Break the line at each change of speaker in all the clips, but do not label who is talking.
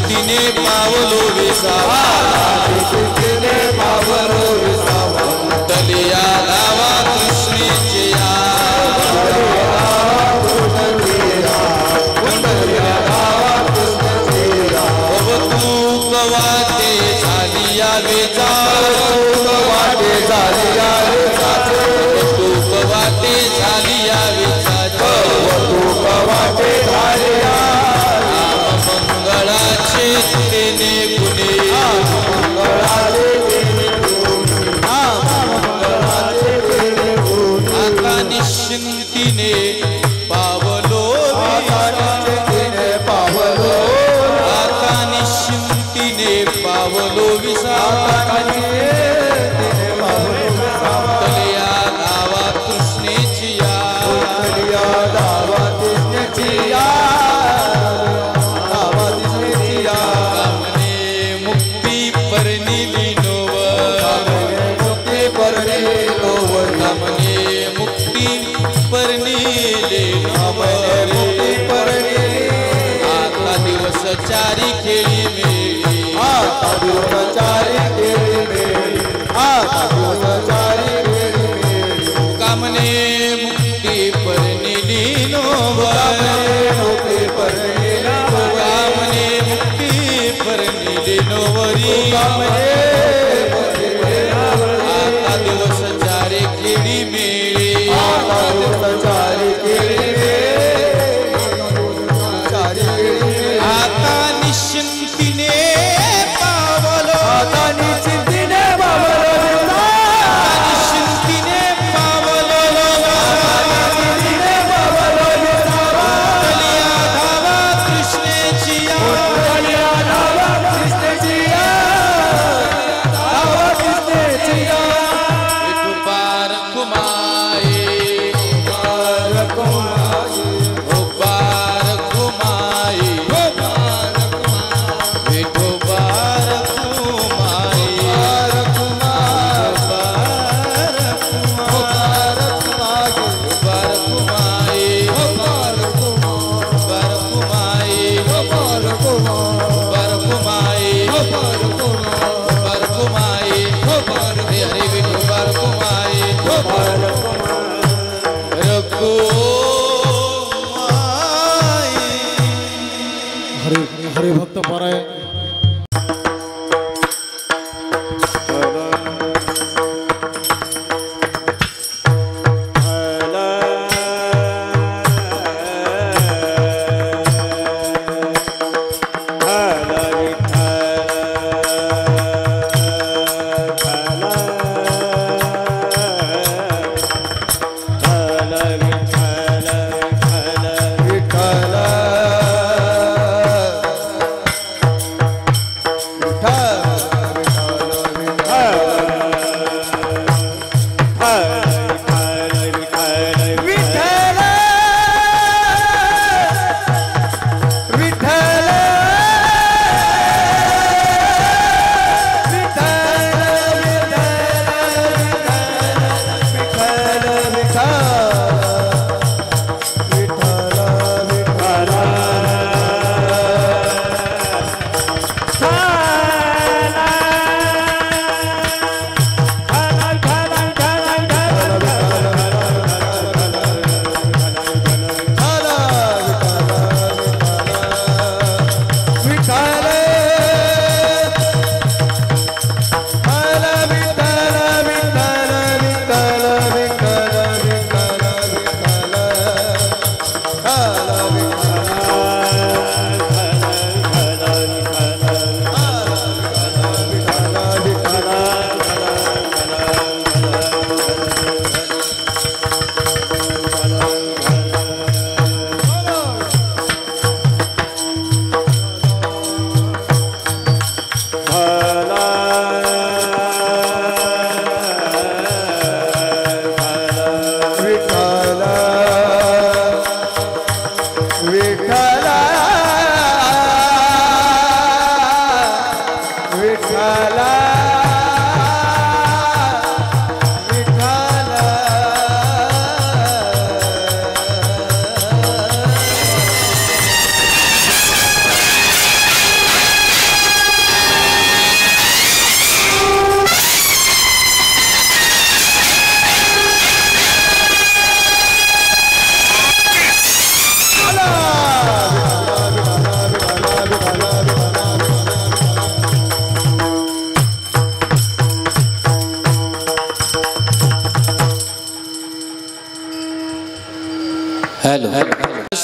शिस्तीने पावलो विसावा
शिस्तीने पावलो विसावा
तलिया धावा कृष्णेचे वाटे झाली वेचा
वाटे झाली
तूक वाटे झाली वेचा
वाटे झाली
मंगळाचे तेने गुणे आता निश्चिंतीने पावलो
पावलो
आता निश्चिंतीने पावलो विसावा तलिया धावा कृष्णेची
दावा कृष्णेची
कामने मुक्ती परनिली
मुक्ती परनिलो
कामने मुक्ती परनिले
मुक्ती परनिली
आता दिवस चारी खेळी मेळी
आता दिवस चारी खेळी मेळी आता दिवस चारी खेळी मेळी
कामने मुक्ती परनिली
मुक्ती परनिली
कामने मुक्ती परनिली नोवरी आता दिवस चारी खेळी मेळी
आता दिवस चारी खेळी
आता निश्चिंतीने पावलो
आता निश्चिंतीने पावलो
निश्चिंतीने पावलो तलिया धावा कृष्णेची विठुबार कुमाई उबार कुमाई विठुबार कुमाई उबार कुमाई उबार कुमाई उबार कुमाई हरे विठुबार कुमाई
हरि हरि भक्त पराय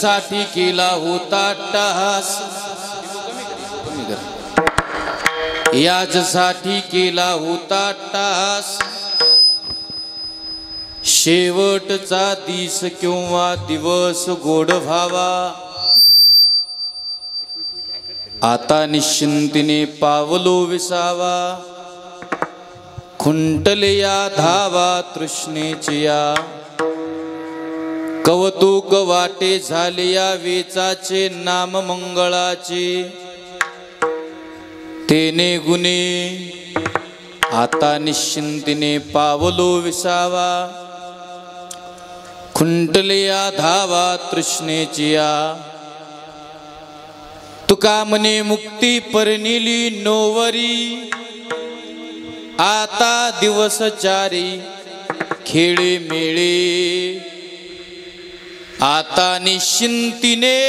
याचसाठी केला होता टास, याचसाठी केला होता टास, शेवटचा दिस किंवा दिवस गोड व्हावा, आता निश्चिंतीने पावलो विसावा, खुंटले या धावा तृष्णेची या, कौतुक वाटे झाले या वेचाचे नाम मंगळाचे, तेने गुणे आता निश्चिंतीने पावलो विसावा, खुंटले या धावा तृष्णेची या, तुका म्हणे मुक्ती परनिली नोवरी, आता दिवस चारी खेळे मेळे, आता निश्चिंतीने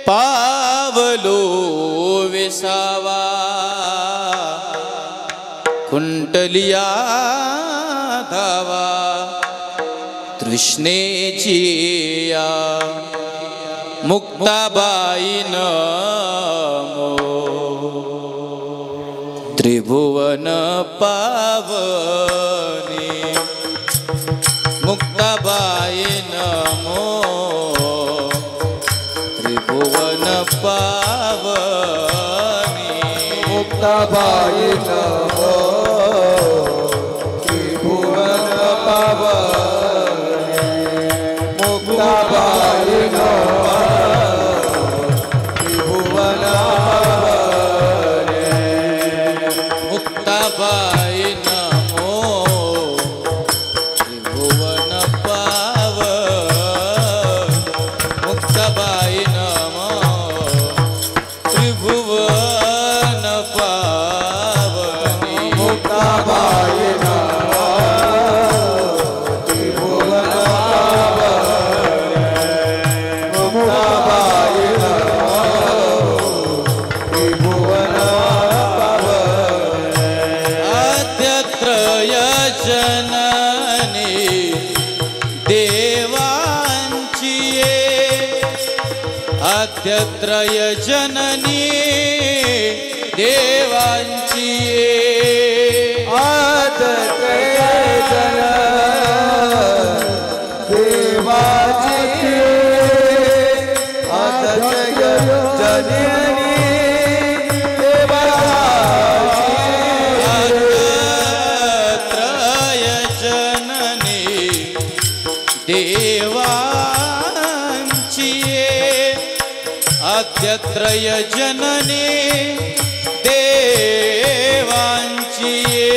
पावलो विसावा, खुंटलिया धावा तृष्णेची या, मुक्ताबाई नमो, त्रिभुवन पावनी, मुक्ताबाई नमो, त्रिभुवन पावनी,
मुक्ताबाई नमो, त्रिभुवन पावनी, मुक्ताबाई नमो, त्रिभुवन पावनी,
मुक्ताबाई नमो, त्रिभुवन पावन, मुक्ताबाई नमो, त्रिभुवन पावनी,
मुक्ताबाई नमो, त्रिभुवन पावनी, मुक्ताबाई नमो, त्रिभुवन पावनी,
आद्यत्रय जननी देवांची ये, आद्यत्रय जननी देवांची ये,
आदत्रय जन देवाची, आदत्रय जननी देवाची,
आद्यत्रय जननी देवांची ये, आद्यत्रय जननी देवांची ये,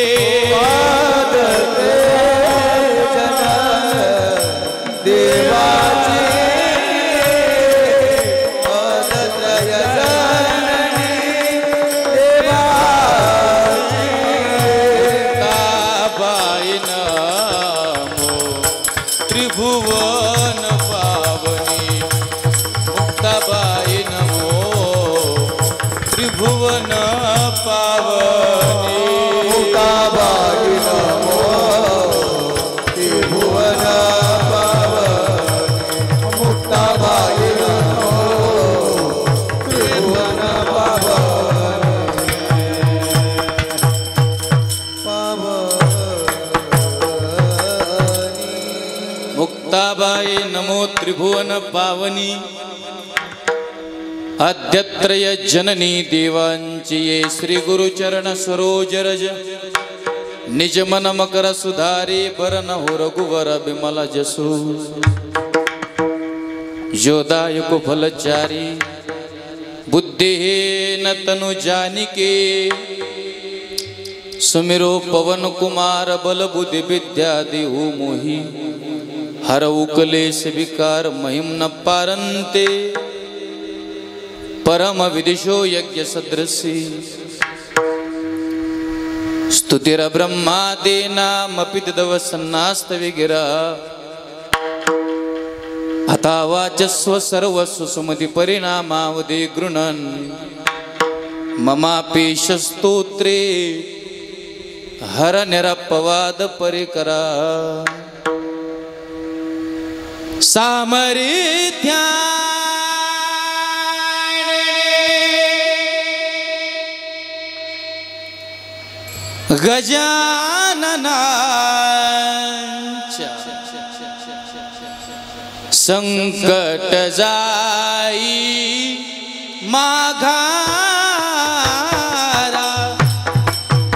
आदत्रय जन देवाची, आदत्रय जननी देवाची,
मुक्ताबाई नमो, त्रिभुवन पावनी, मुक्ताबाई नमो, त्रिभुवन पावनी,
मुक्ताबाई नमो, त्रिभुवन पावनी, मुक्ताबाई नमो, त्रिभुवन पावनी,
मुक्ताबाई नमो, त्रिभुवन पावनी, आद्यत्रय जननी देवांची ये, श्री गुरुचरण सरोज रज, निज मन मकर सुधारी, बरन हो रघुवर बिमल जसु, जोदायक फलचारी, बुद्धिहीन तनु जानिके, सुमिरो पवन कुमार बल बुद्धि विद्या देहु मोहि, हरऊ क्लेश विकार महिम न पारंते, परम विदिशो यज्ञ सदृशी, स्तुतिर ब्रह्मादेना मपितदव सन्नास्त विगिरा, अथा वाचस्व सर्वस्व सुमति परिणामावधि गृणन्, ममापेश स्तोत्रे हर निरपवाद परिकरा, सामर्थ्या गजाननांच्या संकट जाई माघारा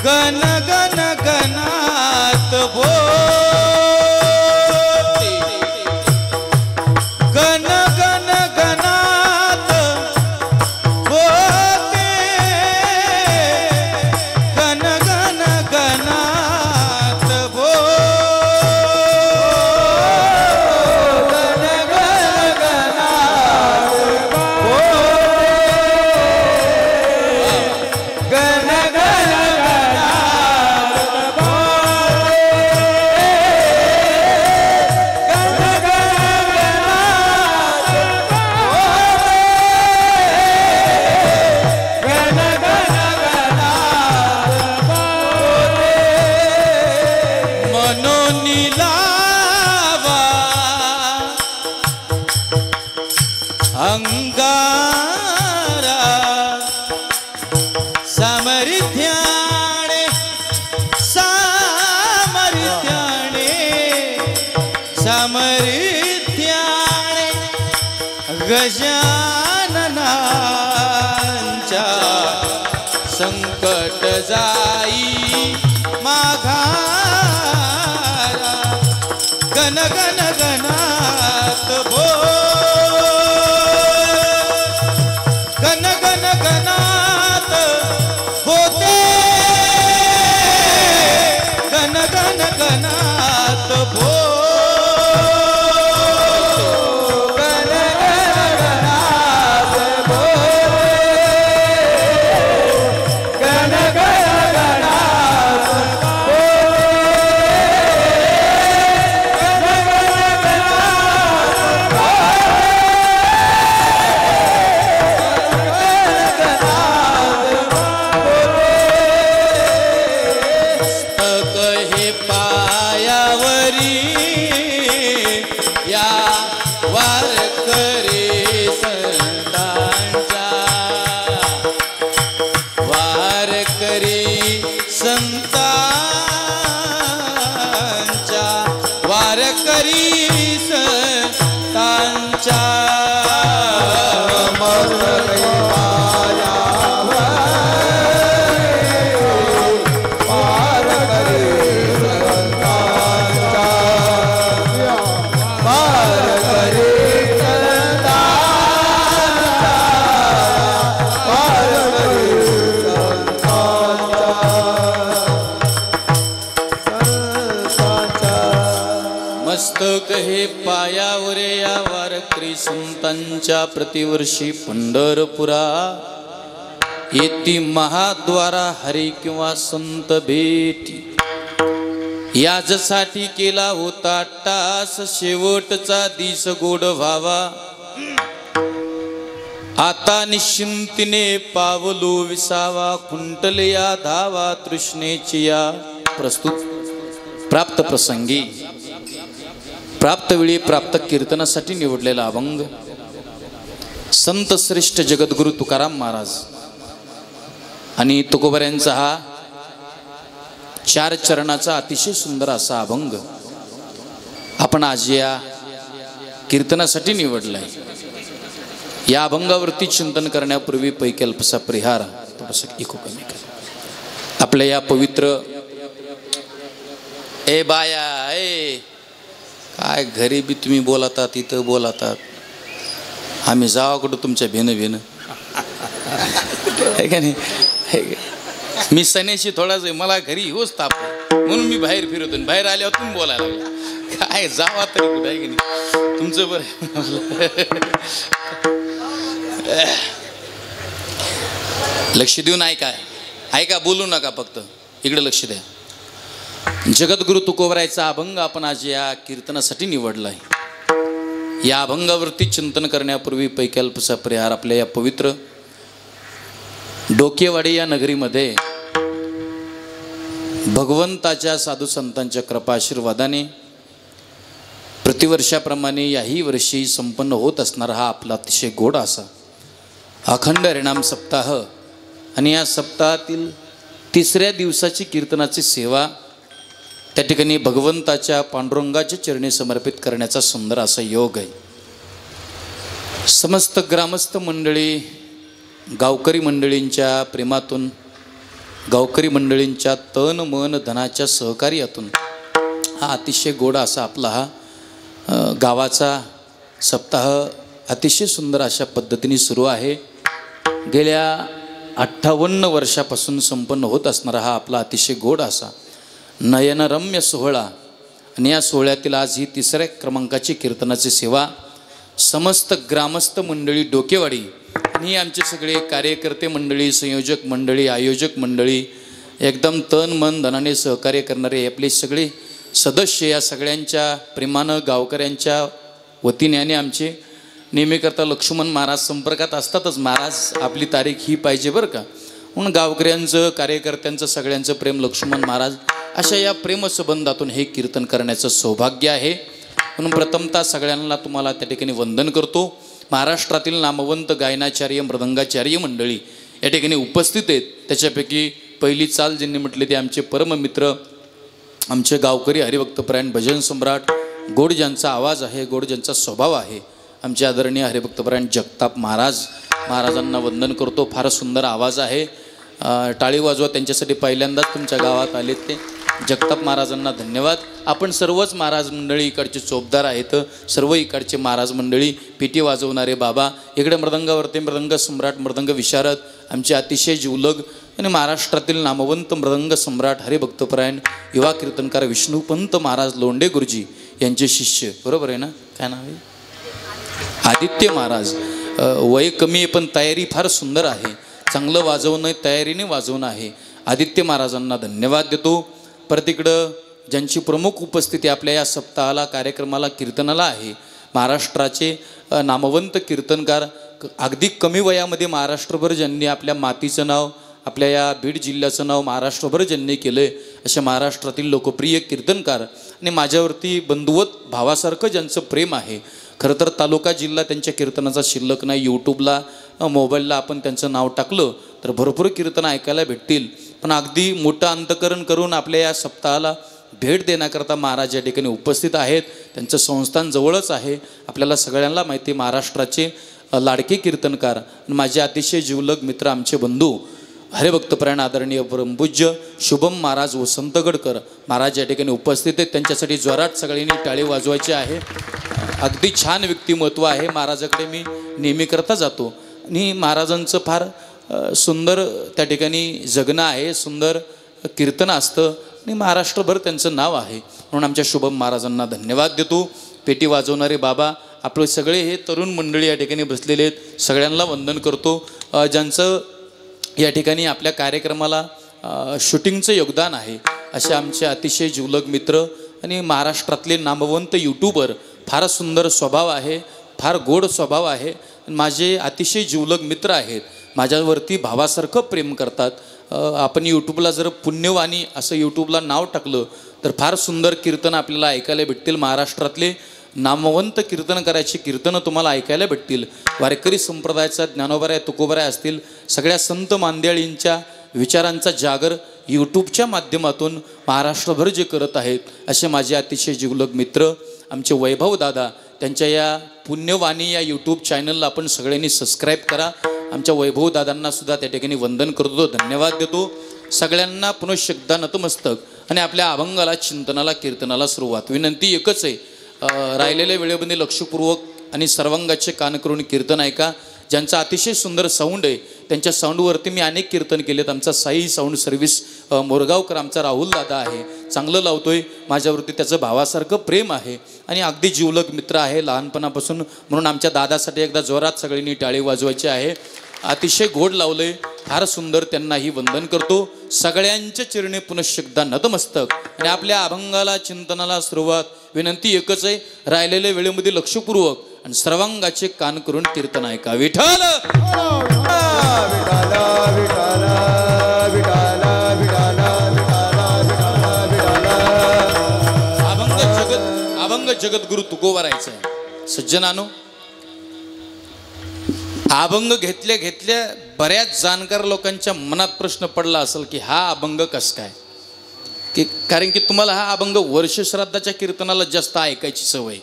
गण गण गणात बोलते गण गण गणात बोलते गण गण गणात अंगारा सामर्थ्याने सामर्थ्याने सामर्थ्याने गजाननांच्या संकट जाई माघारा गण गण गणात बोल गण गण गणात होते गण गण गणात हे पायावर या वारकरी संतांच्या प्रतिवर्षी पंढरपुरा येती महाद्वारा हरी किंवा संत भेटी याजसाठी केला होता टास शेवटचा दिस गोड व्हावा आता निश्चिंतीने पावलो विसावा खुंटले या धावा तृष्णेची या प्रस्तुत प्राप्त प्रसंगी प्राप्त वेळी प्राप्त कीर्तनासाठी निवडलेला अभंग संत श्रेष्ठ जगद्गुरु तुकाराम महाराज आणि तुकोबऱ्यांचा हा 4 चरणाचा अतिशय सुंदर असा अभंग आपण आज या कीर्तनासाठी निवडलाय। या अभंगावरती चिंतन करण्यापूर्वी पैकी अल्पसा परिहार थोडासा इको कमी कर आपल्या या पवित्र ए बाया ए काय घरी बी तुम्ही बोलतात इथं बोलतात आम्ही जावाकडं तुमच्या भेन भेन आहे का नाही मी सनेशी थोडाच मला घरी होच ताप म्हणून मी बाहेर फिरतो बाहेर आल्यावर तुम्ही बोलायला लागला काय जावा तरी कुठं आहे की नाही तुमचं बरं लक्ष देऊन ऐका बोलू नका फक्त इकडे लक्ष द्या। जगद्गुरु तुकोबरायचा अभंग आपण आज या कीर्तनासाठी निवडला आहे। या अभंगावरती चिंतन करण्यापूर्वी पैकी अल्पसा परिहार आपल्या या पवित्र डोकेवाडी या नगरीमध्ये भगवंताच्या साधू संतांच्या कृपा आशीर्वादाने प्रतिवर्षाप्रमाणे याही वर्षी संपन्न होत असणारा हा आपला अतिशय गोड असा अखंड हरिनाम सप्ताह आणि या सप्ताहातील तिसऱ्या दिवसाची कीर्तनाची सेवा त्या ठिकाणी भगवंताच्या पांडुरंगाच्या चरणी समर्पित करण्याचा सुंदर असा योग आहे। समस्त ग्रामस्थ मंडळी गावकरी मंडळींच्या प्रेमातून गावकरी मंडळींच्या तन मन धनाच्या सहकार्यातून हा अतिशय गोड असा आपला हा गावाचा सप्ताह अतिशय सुंदर अशा पद्धतीने सुरू आहे। गेल्या 58 वर्षापासून संपन्न होत असणारा हा आपला अतिशय गोड असा नयनरम्य सोहळा आणि या सोहळ्यातील आज ही तिसऱ्या क्रमांकाची कीर्तनाची सेवा समस्त ग्रामस्थ मंडळी डोकेवाडी आणि आमचे सगळे कार्यकर्ते मंडळी संयोजक मंडळी आयोजक मंडळी एकदम तन मन धनाने सहकार्य करणारे आपले सगळे सदस्य या सगळ्यांच्या प्रेमानं गावकऱ्यांच्या वतीने आणि आमचे नेहमीकरता लक्ष्मण महाराज संपर्कात असतातच, महाराज आपली तारीख ही पाहिजे बरं का, म्हणून गावकऱ्यांचं कार्यकर्त्यांचं सगळ्यांचं प्रेम लक्ष्मण महाराज अशा या प्रेमसंबंधातून हे कीर्तन करण्याचं सौभाग्य आहे। म्हणून प्रथमतः सगळ्यांना तुम्हाला त्या ठिकाणी वंदन करतो। महाराष्ट्रातील नामवंत गायनाचार्य मृदंगाचार्य मंडळी या ठिकाणी उपस्थित आहेत। त्याच्यापैकी पहिली चाल ज्यांनी म्हटले ते आमचे परममित्र आमचे गावकरी हरिभक्तपरायण भजन सम्राट गोड ज्यांचा आवाज आहे, गोड ज्यांचा स्वभाव आहे, आमचे आदरणीय हरिभक्तपरायण जगताप महाराजांना वंदन करतो। फार सुंदर आवाज आहे, टाळी वाजवा त्यांच्यासाठी पहिल्यांदाच तुमच्या गावात आलेत ते जगताप महाराजांना धन्यवाद। आपण सर्वच महाराज मंडळी इकडचे चोपदार आहेत, सर्व इकडचे महाराज मंडळी पेटी वाजवणारे बाबा, इकडे मृदंगावरती मृदंग सम्राट मृदंग विशारद आमचे अतिशय जीवलग आणि महाराष्ट्रातील नामवंत मृदंग सम्राट हरिभक्तपरायण युवा कीर्तनकार विष्णुपंत महाराज लोंढे गुरुजी यांचे शिष्य, बरोबर आहे ना, काय नाव आहे, आदित्य महाराज। वय कमी आहे पण तयारी फार सुंदर आहे, चांगलं वाजवणं तयारीने वाजवणं आहे। आदित्य महाराजांना धन्यवाद देतो। परत इकडं ज्यांची प्रमुख उपस्थिती आपल्या या सप्ताहाला कार्यक्रमाला कीर्तनाला आहे, महाराष्ट्राचे नामवंत कीर्तनकार अगदी कमी वयामध्ये महाराष्ट्रभर ज्यांनी आपल्या मातीचं नाव आपल्या या बीड जिल्ह्याचं नाव महाराष्ट्रभर ज्यांनी केलं आहे अशा महाराष्ट्रातील लोकप्रिय कीर्तनकार आणि माझ्यावरती बंधुवत भावासारखं ज्यांचं प्रेम आहे। खरं तर तालुका जिल्हा त्यांच्या कीर्तनाचा शिल्लक नाही, यूट्यूबला मोबाईलला आपण त्यांचं नाव टाकलं तर भरपूर कीर्तन ऐकायला भेटतील, पण अगदी मोठं अंतकरण करून आपल्या या सप्ताहाला भेट देण्याकरता महाराज या ठिकाणी उपस्थित आहेत। त्यांचं संस्थान जवळच आहे, आपल्याला सगळ्यांना माहिती, महाराष्ट्राचे लाडके कीर्तनकार माझे अतिशय जीवलग मित्र आमचे बंधू हरिभक्तपरायण आदरणीय परमपूज्य शुभम महाराज वसंतगडकर महाराज या ठिकाणी उपस्थित आहेत। त्यांच्यासाठी जोरात सगळ्यांनी टाळी वाजवायची आहे। अगदी छान व्यक्तिमत्व आहे, महाराजाकडे मी नेहमी करता जातो आणि महाराजांचं फार सुंदर त्या ठिकाणी जगणं आहे, सुंदर कीर्तन असतं आणि महाराष्ट्रभर त्यांचं नाव आहे, म्हणून आमच्या शुभम महाराजांना धन्यवाद देतो। पेटी वाजवणारे बाबा आपले सगळे हे तरुण मंडळी या ठिकाणी बसलेले आहेत, सगळ्यांना वंदन करतो। ज्यांचं या ठिकाणी आपल्या कार्यक्रमाला शूटिंगचं योगदान आहे असे आमचे अतिशय जीवलग मित्र आणि महाराष्ट्रातले नामवंत यूट्यूबर, फार सुंदर स्वभाव आहे, फार गोड स्वभाव आहे, माझे अतिशय जीवलग मित्र आहेत, माझ्यावरती भावासारखं प्रेम करतात। आपण यूट्यूबला जर पुण्यवाणी असं यूट्यूबला नाव टाकलं तर फार सुंदर कीर्तन आपल्याला ऐकायला भेटतील। महाराष्ट्रातले नामवंत कीर्तन करायची कीर्तनं तुम्हाला ऐकायला भेटतील। वारकरी संप्रदायाचा ज्ञानोबाराय तुकोबाराय असतील, सगळ्या संत मांदियाळींच्या विचारांचा जागर यूट्यूबच्या माध्यमातून महाराष्ट्रभर जे करत आहेत असे माझे अतिशय जीवलग मित्र आमचे वैभव दादा, त्यांच्या या पुण्यवाणी या यूट्यूब चॅनलला आपण सगळ्यांनी सबस्क्राईब करा। आमच्या वैभव दादांना सुद्धा त्या ठिकाणी वंदन करतो, धन्यवाद देतो। सगळ्यांना पुनश्च एकदा नतमस्तक आणि आपल्या अभंगाला चिंतनाला कीर्तनाला सुरुवात। विनंती एकच आहे, राहिलेल्या वेळेमध्ये लक्षपूर्वक आणि सर्वांगाचे कान करून कीर्तन ऐका। ज्यांचा अतिशय सुंदर साऊंड आहे त्यांच्या साऊंडवरती मी अनेक कीर्तन केलेत। आमचा साई साऊंड सर्व्हिस मोरगावकर आमचा राहुल दादा आहे, चांगलं लावतोय, माझ्यावरती त्याचं भावासारखं प्रेम आहे आणि अगदी जीवलग मित्र आहे लहानपणापासून, म्हणून आमच्या दादासाठी एकदा जोरात सगळ्यांनी टाळी वाजवायची आहे। अतिशय गोड लावलंय, फार सुंदर, त्यांनाही वंदन करतो। सगळ्यांच्या चरणी पुनश्च एकदा नतमस्तक आणि आपल्या अभंगाला चिंतनाला सुरुवात। विनंती एकच आहे, राहिलेल्या वेळेमध्ये लक्षपूर्वक आणि सर्वांगाचे कान करून कीर्तन ऐका। विठ्ठल अभंग जगद्गुरु तुकोबारायचा आहे. सज्जनानो, अभंग घेतल्या घेतल्या बऱ्याच जाणकार लोकांच्या मनात प्रश्न पडला असेल की हा अभंग कस काय, की कारण की तुम्हाला हा अभंग वर्ष श्राद्धाच्या कीर्तनाला जास्त ऐकायची सवय.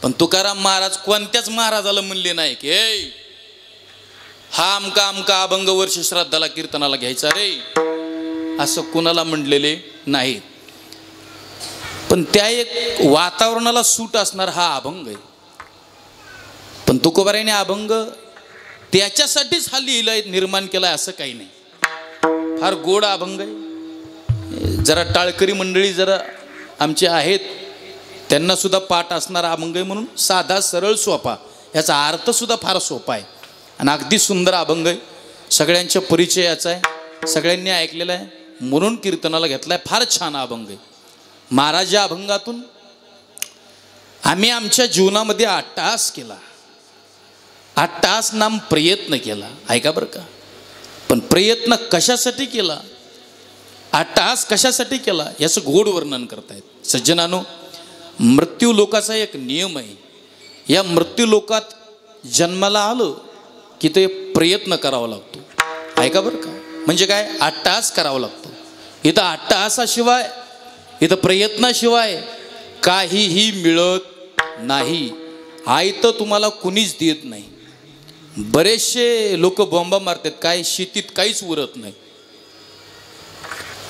पण तुकाराम महाराज कोणत्याच महाराजाला म्हणले नाही की ए हा अमका अमका अभंग वर्ष श्राद्धाला कीर्तनाला घ्यायचा रे, असं कुणाला म्हणलेले नाही. पण त्या एक वातावरणाला सूट असणार हा अभंग आहे. पण तुकोबारायने अभंग त्याच्यासाठीच हा लिहिलाय, निर्माण केलाय असं काही नाही. फार गोड अभंग आहे. जरा टाळकरी मंडळी जरा आमचे आहेत त्यांना सुद्धा पाठ असणारा अभंग आहे, म्हणून साधा सरळ सोपा, याचा अर्थ सुद्धा फार सोपा आहे आणि अगदी सुंदर अभंग आहे. सगळ्यांच्या परिचयाचा आहे, सगळ्यांनी ऐकलेला आहे म्हणून कीर्तनाला घेतलाय. फार छान अभंग आहे. महाराज या अभंगातून आम्ही आमच्या जीवनामध्ये अट्टहास केला, अट्टहास नाम प्रयत्न केला. ऐका बरं का, पण प्रयत्न कशासाठी केला, अट्टहास कशासाठी केला याचं गोड वर्णन करतायत. सज्जनानो, मृत्यू लोकाचा एक नियम आहे. या मृत्यू लोकात जन्माला आलं की ते प्रयत्न करावा लागतो. ऐका बरं का, म्हणजे काय, अट्टहास करावा लागतो. इथं अट्टहासाशिवाय, इथं प्रयत्नाशिवाय काहीही मिळत नाही. आयतं तुम्हाला कुणीच देत नाही. बरेचसे लोक बॉम्बा मारतात, काय शेतीत काहीच उरत नाही.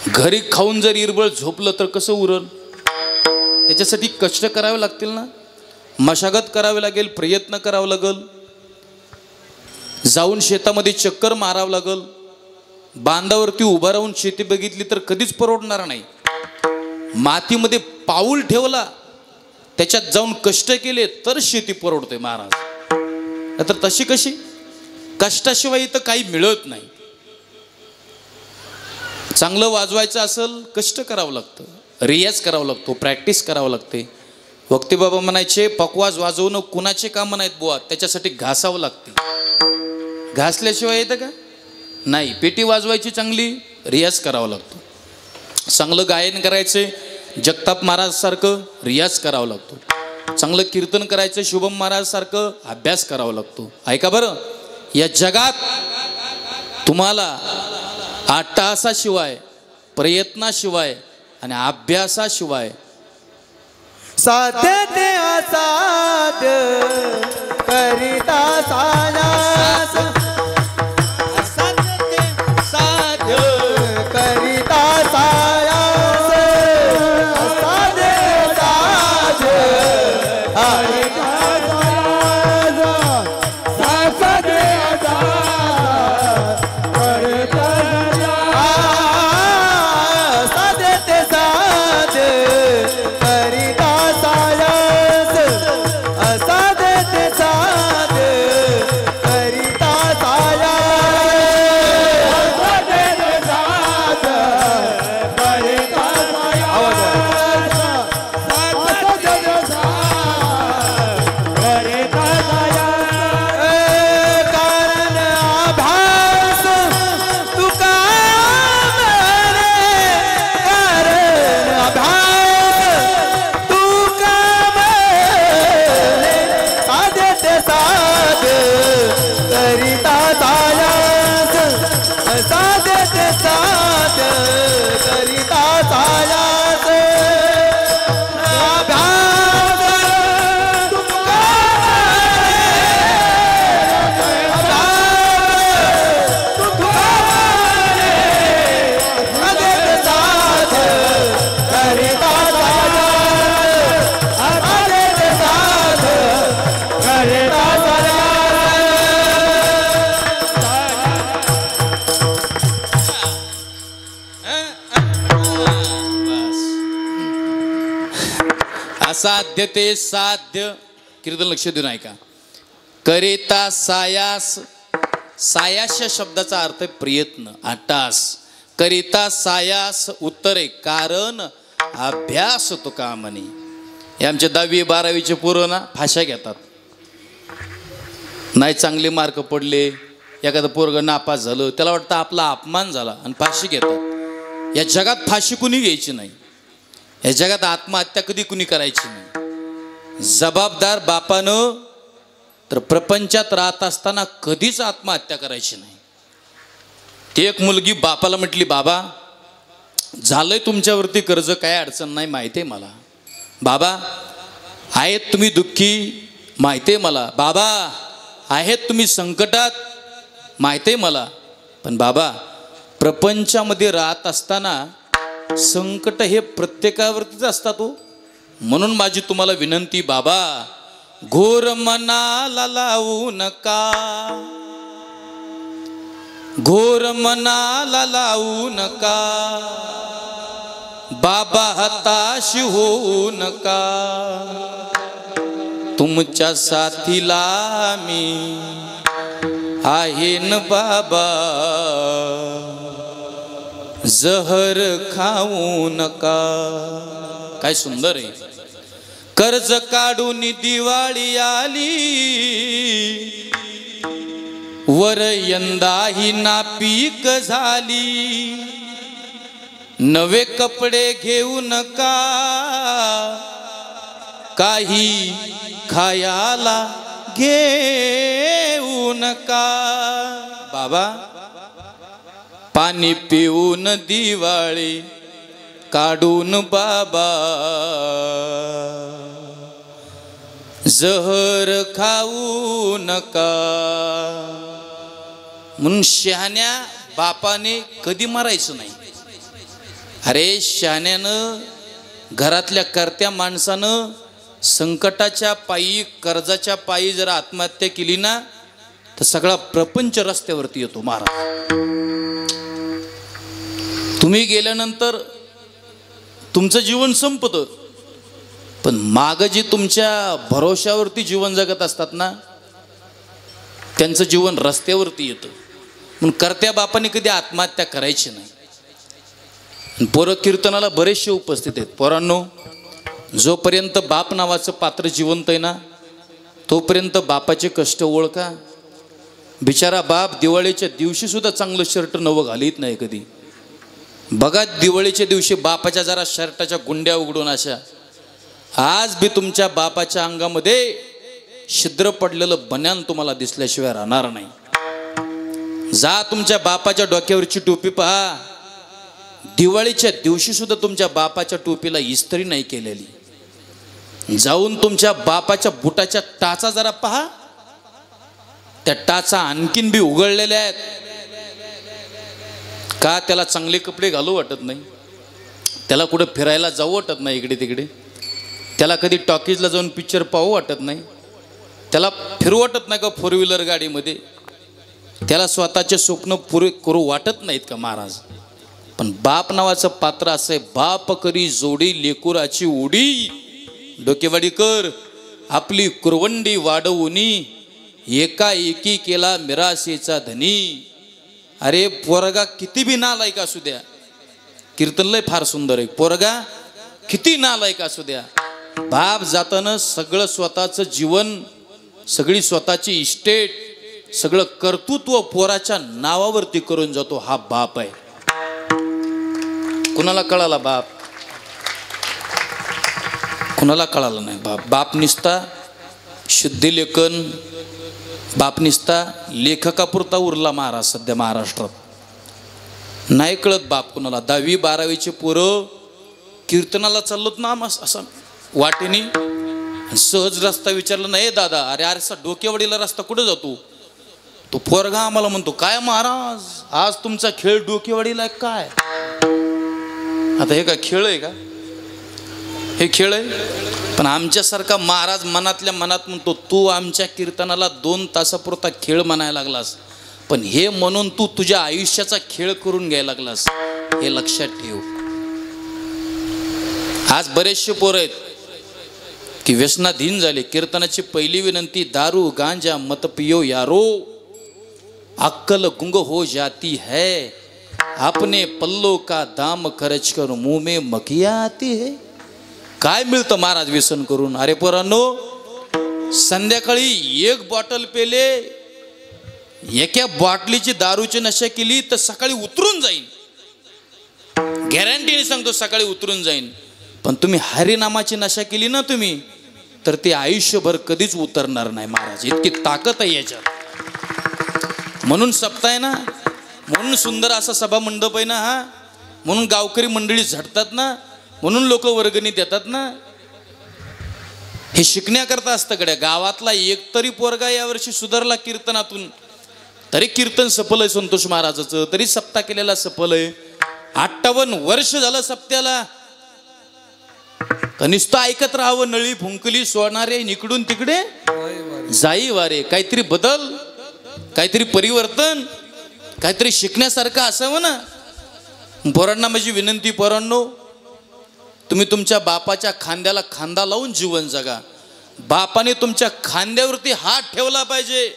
घरी खाऊन जर इरबळ झोपलं तर कसं उरल, त्याच्यासाठी कष्ट करावे लागतील ना, मशागत करावी लागेल, प्रयत्न करावा लागेल, जाऊन शेतामध्ये चक्कर मारावं लागेल. बांधावरती उभा राहून शेती बघितली तर कधीच परवडणार नाही. मातीमध्ये पाऊल ठेवला, त्याच्यात जाऊन कष्ट केले तर शेती परवडते महाराज. तर तशी कशी, कष्टाशिवाय इथं काही मिळत नाही. चांगलं वाजवायचं असेल कष्ट करावं लागतं, रियाज करावा लागतो, प्रॅक्टिस करावं लागते. वक्ते बाबा म्हणायचे पकवाज वाजवणं कुणाचे काम नाहीत बुवा, त्याच्यासाठी घासावं लागते. घासल्याशिवाय येतं का, नाही. पेटी वाजवायची चांगली, रियाज करावा लागतो. चांगलं गायन करायचे जगताप महाराज सारखं रियाज करावा लागतो. चांगलं कीर्तन करायचं शुभम महाराज सारखं अभ्यास करावा लागतो. ऐका बरं, या जगात तुम्हाला अट्टहासाशिवाय, प्रयत्नाशिवाय आणि अभ्यासाशिवाय
साध्य ते असाध्य करिता सायास, असाध्य ते साध्य करिता सायास, असाध्य साध्य करिता सायास, असाध्य साध्य ते साध्य करिता सायास, असाध्य ते साध्य करिता कारण आभास तुका मरे, कारण आभास तुका मरे, साध्य ते साध्य करिता सायास, असाध्य ते साध्य करिता सायास, आभास तुका
असाध्य ते साध्य. कीर्तन लक्ष देऊन ऐका. करिता सायास, सायास या शब्दाचा अर्थ आहे प्रयत्न, अट्टहास. करिता सायास उत्तर आहे कारण अभ्यास तो का म्हणे. हे आमचे 10वी 12वीचे पोरं ना फाशा घेतात. नाही चांगले मार्क पडले, एखादं पोरगं नापास झालं, त्याला वाटतं आपला अपमान झाला आणि फाशी घेतात. या जगात फाशी कुणी घ्यायची नाही. या जगात आत्महत्या कधी कुणी करायची नाही. जबाबदार बापानं तर प्रपंचात राहत असताना कधीच आत्महत्या करायची नाही. ती एक मुलगी बापाला म्हटली, बाबा झालंय तुमच्यावरती कर्ज, काय अडचण नाही माहिती आहे मला. बाबा आहेत तुम्ही दुःखी माहिती आहे मला. बाबा आहेत तुम्ही संकटात माहिती आहे मला. पण बाबा प्रपंचामध्ये राहत असताना संकट हे प्रत्येकावरतीच असतात हो. म्हणून माझी तुम्हाला विनंती, बाबा घोर मनाला लावू नका, घोर मनाला लावू नका, बाबा हताश होऊ नका, तुमच्या साथीला मी आहे न बाबा, जहर खाऊ नका. काय सुंदर आहे. कर्ज काढून दिवाळी आली, वर यंदाही नापीक झाली, नवे कपडे घेऊ नका, काही खायाला घेऊ नका. बाबा पाणी पिऊन दिवाळी काढून बाबा, जहर खाऊ नका. म्हणून शहाण्या बापाने कधी मारायचं नाही. अरे शहाण्यानं, घरातल्या कर्त्या माणसानं संकटाच्या पायी कर्जाच्या पायी जर आत्महत्या केली ना तर सगळा प्रपंच रस्त्यावरती येतो महाराज. तुम्ही गेल्यानंतर तुमचं जीवन संपतं, पण माग जे तुमच्या भरोशावरती जीवन जगत असतात ना त्यांचं जीवन रस्त्यावरती येतं. म्हणून कर्त्या बापाने कधी आत्महत्या करायची नाही. पोरं कीर्तनाला बरेचसे उपस्थित आहेत. पोरांनो, जोपर्यंत बाप नावाचं पात्र जिवंत आहे ना तोपर्यंत बापाचे कष्ट ओळखा. बिचारा बाप दिवाळीच्या दिवशी सुद्धा चांगलं शर्ट नवं घालीत नाही कधी. बघा दिवाळीच्या दिवशी बापाच्या जरा शर्टाच्या गुंड्या उघडून अशा. आज बी तुमच्या बापाच्या अंगामध्ये छिद्र पडलेलं बन्यान तुम्हाला दिसल्याशिवाय राहणार नाही. जा तुमच्या बापाच्या डोक्यावरची टोपी पहा. दिवाळीच्या दिवशी सुद्धा तुमच्या बापाच्या टोपीला इस्त्री नाही केलेली. जाऊन तुमच्या बापाच्या बुटाच्या टाचा जरा पहा. त्या टाचा आणखीन बी उघडलेल्या आहेत. का त्याला चांगले कपडे घालू वाटत नाही, त्याला कुठं फिरायला जाऊ वाटत नाही इकडे तिकडे, त्याला कधी टॉकीजला जाऊन पिक्चर पाहू वाटत नाही, त्याला फिरू वाटत नाही का फोर व्हीलर गाडीमध्ये, त्याला स्वतःचे स्वप्न पुरे करू वाटत नाहीत का महाराज. पण बाप नावाचं पात्र असं आहे, बाप करी जोडी लेकुराची उडी, डोकेवाडी कर आपली कुरवंडी वाढवूनी, एकाएकी केला मिरासेचा धनी. अरे पोरगा किती बी नालायक असू द्या, कीर्तन लय फार सुंदर आहे, पोरगा किती नालायक असू द्या, बाप जाताना सगळं स्वतःचं जीवन, सगळी स्वतःची इस्टेट, सगळं कर्तृत्व पोराच्या नावावरती करून जातो. हा बाप आहे. कुणाला कळाला बाप? कुणाला कळालं नाही बाप. बाप निसता शुद्धिलेखन, बाप निसता लेखकापुरता उरला महाराज सध्या महाराष्ट्रात. नाही कळत बाप कुणाला. 10वी 12वीचे पोरं कीर्तनाला चाललोत ना असं वाटेनी, सहज रस्ता विचारला नाही दादा, अरे अरे डोकेवाडीला रस्ता कुठं जातो, तो पोरगा आम्हाला म्हणतो काय महाराज आज तुमचा खेळ डोकेवाडीला काय. आता हे काय खेळ आहे का? हे खेळ आहे? पण आमच्यासारखा महाराज मनातल्या मनात म्हणतो तू आमच्या कीर्तनाला 2 तासापुरता खेळ म्हणायला लागलास, पण हे म्हणून तू तुझ्या आयुष्याचा खेळ करून घ्यायला लागलास, हे लक्षात ठेव. आज बरेचसे पोरं आहेत की व्यसनाधीन झाले. कीर्तनाची पहिली विनंती, दारू गांजा मत पियो यारो, अक्कल गुंग हो जाती है, अपने पल्लों का दाम खर्च कर मुंह में मखिया आती है. काय मिळतं महाराज व्यसन करून? अरे पोरांनो, संध्याकाळी 1 बॉटल पेले, एका बॉटलीची दारूची नशा केली तर सकाळी उतरून जाईन, गॅरंटीने सांगतो सकाळी उतरून जाईन. पण तुम्ही हरिनामाची नशा केली ना तुम्ही, तर ते आयुष्यभर कधीच उतरणार नाही महाराज. इतकी ताकद आहे याच्यात. म्हणून सप्ताह ना, म्हणून सुंदर असा सभा मंडप आहे ना हा, म्हणून गावकरी मंडळी झटतात ना, म्हणून लोक वर्गणी देतात ना. हे शिकण्याकरता असतं गड्या. गावातला एक तरी पोरगा यावर्षी सुधारला कीर्तनातून, तरी कीर्तन सफल आहे संतोष महाराजाचं, तरी सप्ताह केलेला सफल आहे. 58 वर्ष झालं सप्त्याला. नुसतं ऐकत राहावं, नळी फुंकली सोडणारे निकडून तिकडे जाई वारे. काहीतरी बदल, काहीतरी परिवर्तन, काहीतरी शिकण्यासारखं असावं ना. पोरांना माझी विनंती, पोरांनो तुम्ही तुमच्या बापाच्या खांद्याला खांदा लावून जीवन जगा. बापाने तुमच्या खांद्यावरती हात ठेवला पाहिजे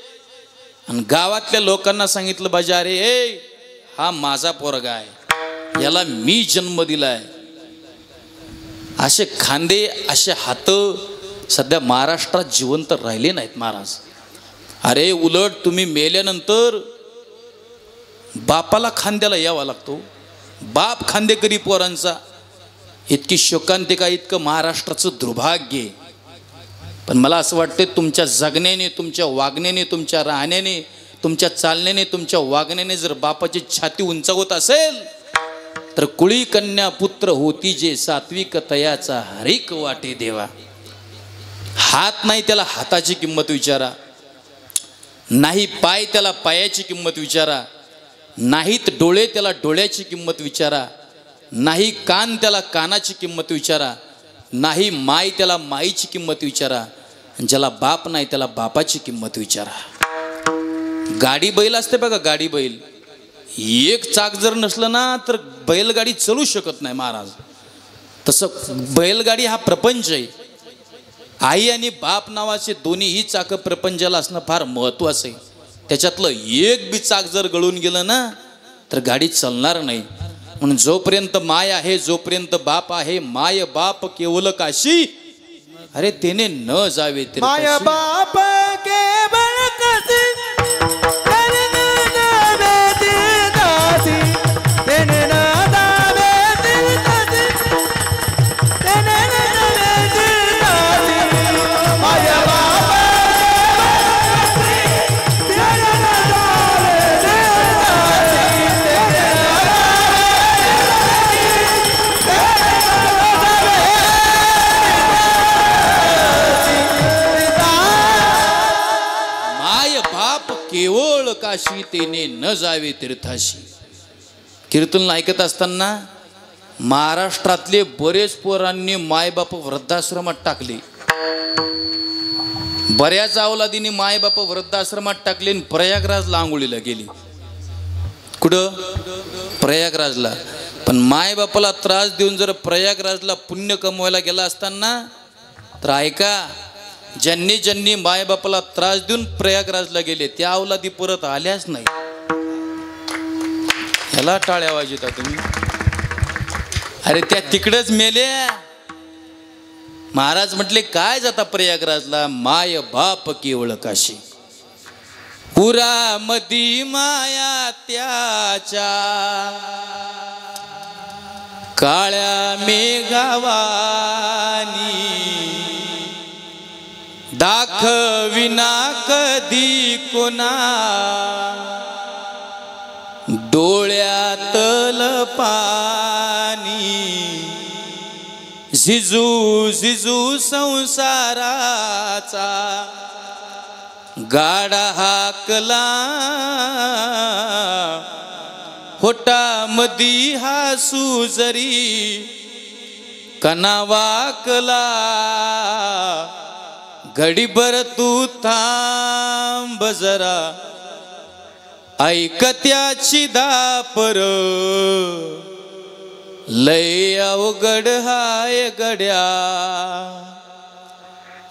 आणि गावातल्या लोकांना सांगितलं पाहिजे, अरे ए हा माझा पोरगा आहे, याला मी जन्म दिलाय. असे खांदे, असे हात सध्या महाराष्ट्रात जिवंत राहिले नाहीत महाराज. अरे उलट तुम्ही मेल्यानंतर बापाला खांद्याला यावा लागतो. बाप खांदेकरी पोरांचा. इतकी शोकांतिका, इतकं महाराष्ट्राचं दुर्भाग्य. पण मला असं वाटतं तुमच्या जगण्याने, तुमच्या वागण्याने, तुमच्या राहण्याने, तुमच्या चालण्याने, तुमच्या वागण्याने जर बापाची छाती उंचावत असेल तर कुळी कन्या पुत्र होती जे सात्विक तयाचा हरिक वाटे देवा. हात नाही त्याला हाताची किंमत विचारा, नाही पाय त्याला पायाची किंमत विचारा, नाहीत डोळे त्याला डोळ्याची किंमत विचारा, नाही कान त्याला कानाची किंमत विचारा, नाही माय त्याला माईची किंमत विचारा, ज्याला बाप नाही त्याला बापाची किंमत विचारा. गाडी बैल असते बघा, गाडी बैल. एक चाक जर नसलं ना तर बैलगाडी चालू शकत नाही महाराज. तसं बैलगाडी हा प्रपंच आहे. आई आणि बाप नावाचे दोन्हीही चाक प्रपंचाला असणं फार महत्वाचं आहे. त्याच्यातलं एक बी चाक जर गळून गेलं ना तर गाडी चालणार नाही. म्हणून जोपर्यंत माय आहे, जोपर्यंत बाप आहे, माय बाप केवल काशी, अरे तेने न जावे
माय बाप केवळ काशी,
केवळ काशी तेने न जावे तीर्थाशी. कीर्तन ऐकत असताना महाराष्ट्रातले बरेच पोरांनी मायबाप वृद्धाश्रमात टाकले. बऱ्याच अवलादीने मायबाप वृद्धाश्रमात टाकले आणि प्रयागराजला आंघोळीला गेली. कुठं? प्रयागराजला. पण मायबापाला त्रास देऊन जर प्रयागराजला पुण्य कमवायला गेला असताना तर ऐका, ज्यांनी ज्यांनी मायबापाला त्रास देऊन प्रयागराजला गेले त्या अवलादी परत आल्याच नाही. ह्याला टाळ्या वाजता तुम्ही. अरे त्या तिकडेच मेल्या. महाराज म्हटले काय जाता प्रयागराजला, माय बाप केवळ काशी. पुरामधी माया त्याच्या काळ्या मेघावानी, दाखविना कधी कोणा डोळ्यातल पाणी. झिजू झिजू संसाराचा गाडा हाकला, होटामधी हासू जरी कना वाकला. घडीभर तू थांब जरा, ऐक त्याची दापर. लय अवघड हाय गड्या,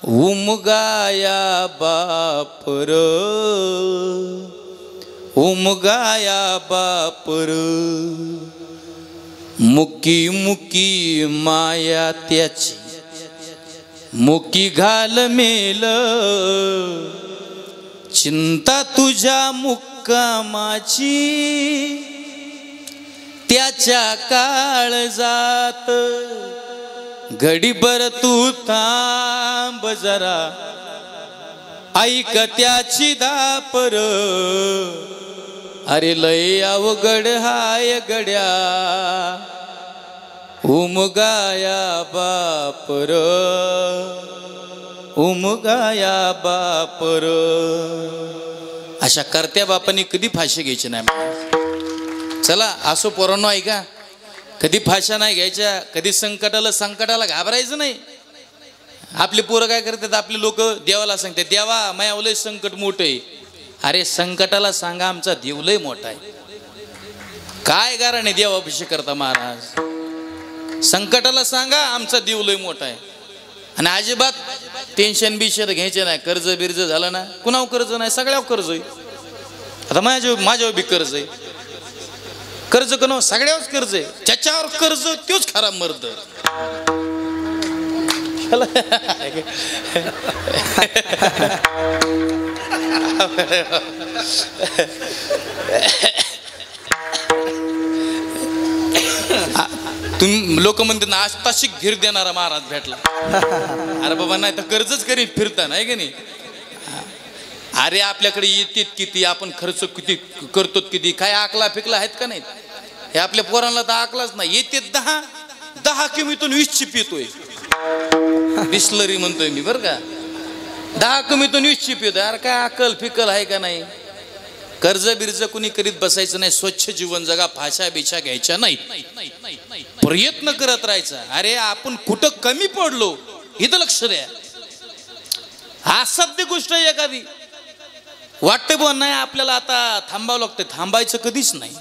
उमगाया बापर, उमगाया बापर. मुकी मुकी माया त्याची, मुकी घाल मेल. चिंता तुझ्या मुक्कामाची, त्याच्या काळजात घडीभर तू थांब जरा, ऐक त्याची दापर, अरे लय अवघड हाय गड्या उमगाया बापर, उमगाया बापर. अशा करत्या बापांनी कधी फाशी घ्यायची नाही. चला असो पोरांनो, ऐका, कधी फाशा नाही घ्यायच्या, कधी संकटाला घाबरायचं नाही. आपली पोरं काय करतात, आपले लोक देवाला सांगतात, देवा माझ्या लय संकट मोठं आहे. अरे संकटाला सांगा आमचा देव लय मोठा आहे. काय कारण आहे देवाभिषेक करता महाराज? संकटाला सांगा आमचा देव लय मोठा आहे. आणि अजिबात टेन्शन बिशन घ्यायचे नाही. कर्ज बिर्ज झालं ना, कुणावर कर्ज नाही, सगळ्यावर कर्ज आहे. आता माझ्यावर बी कर्ज आहे. कर्ज कोणावर? सगळ्यावर कर्ज आहे. ज्याच्यावर कर्ज तोच खरा मर्द. तुम्ही लोक म्हणतात ना, आस्ताशी घीर देणारा महाराज भेटला. अरे बाबा नाही तर कर्जच करीत फिरता, नाही का नाही? अरे आपल्याकडे येतात किती, आपण खर्च किती करतो किती, काय आकला फिकला आहेत का नाही? हे आपल्या पोरांना तर आकलाच नाही. येते 10 किमीतून 20 पितोय. बिस्लरी म्हणतोय मी बरं का. 10 किमीतून 20 पितोय. अरे काय अकल फिकल आहे का नाही? कर्ज बिर्ज कुणी करीत बसायचं नाही. स्वच्छ जीवन जगा. फाशा बिछा घ्यायच्या नाही. प्रयत्न करत राहायचा. अरे आपण कुठं कमी पडलो इथं लक्ष द्या. असाध्य गोष्ट आहे एखादी, वाटते पण नाही आपल्याला आता थांबावं लागतं. थांबायचं कधीच नाही.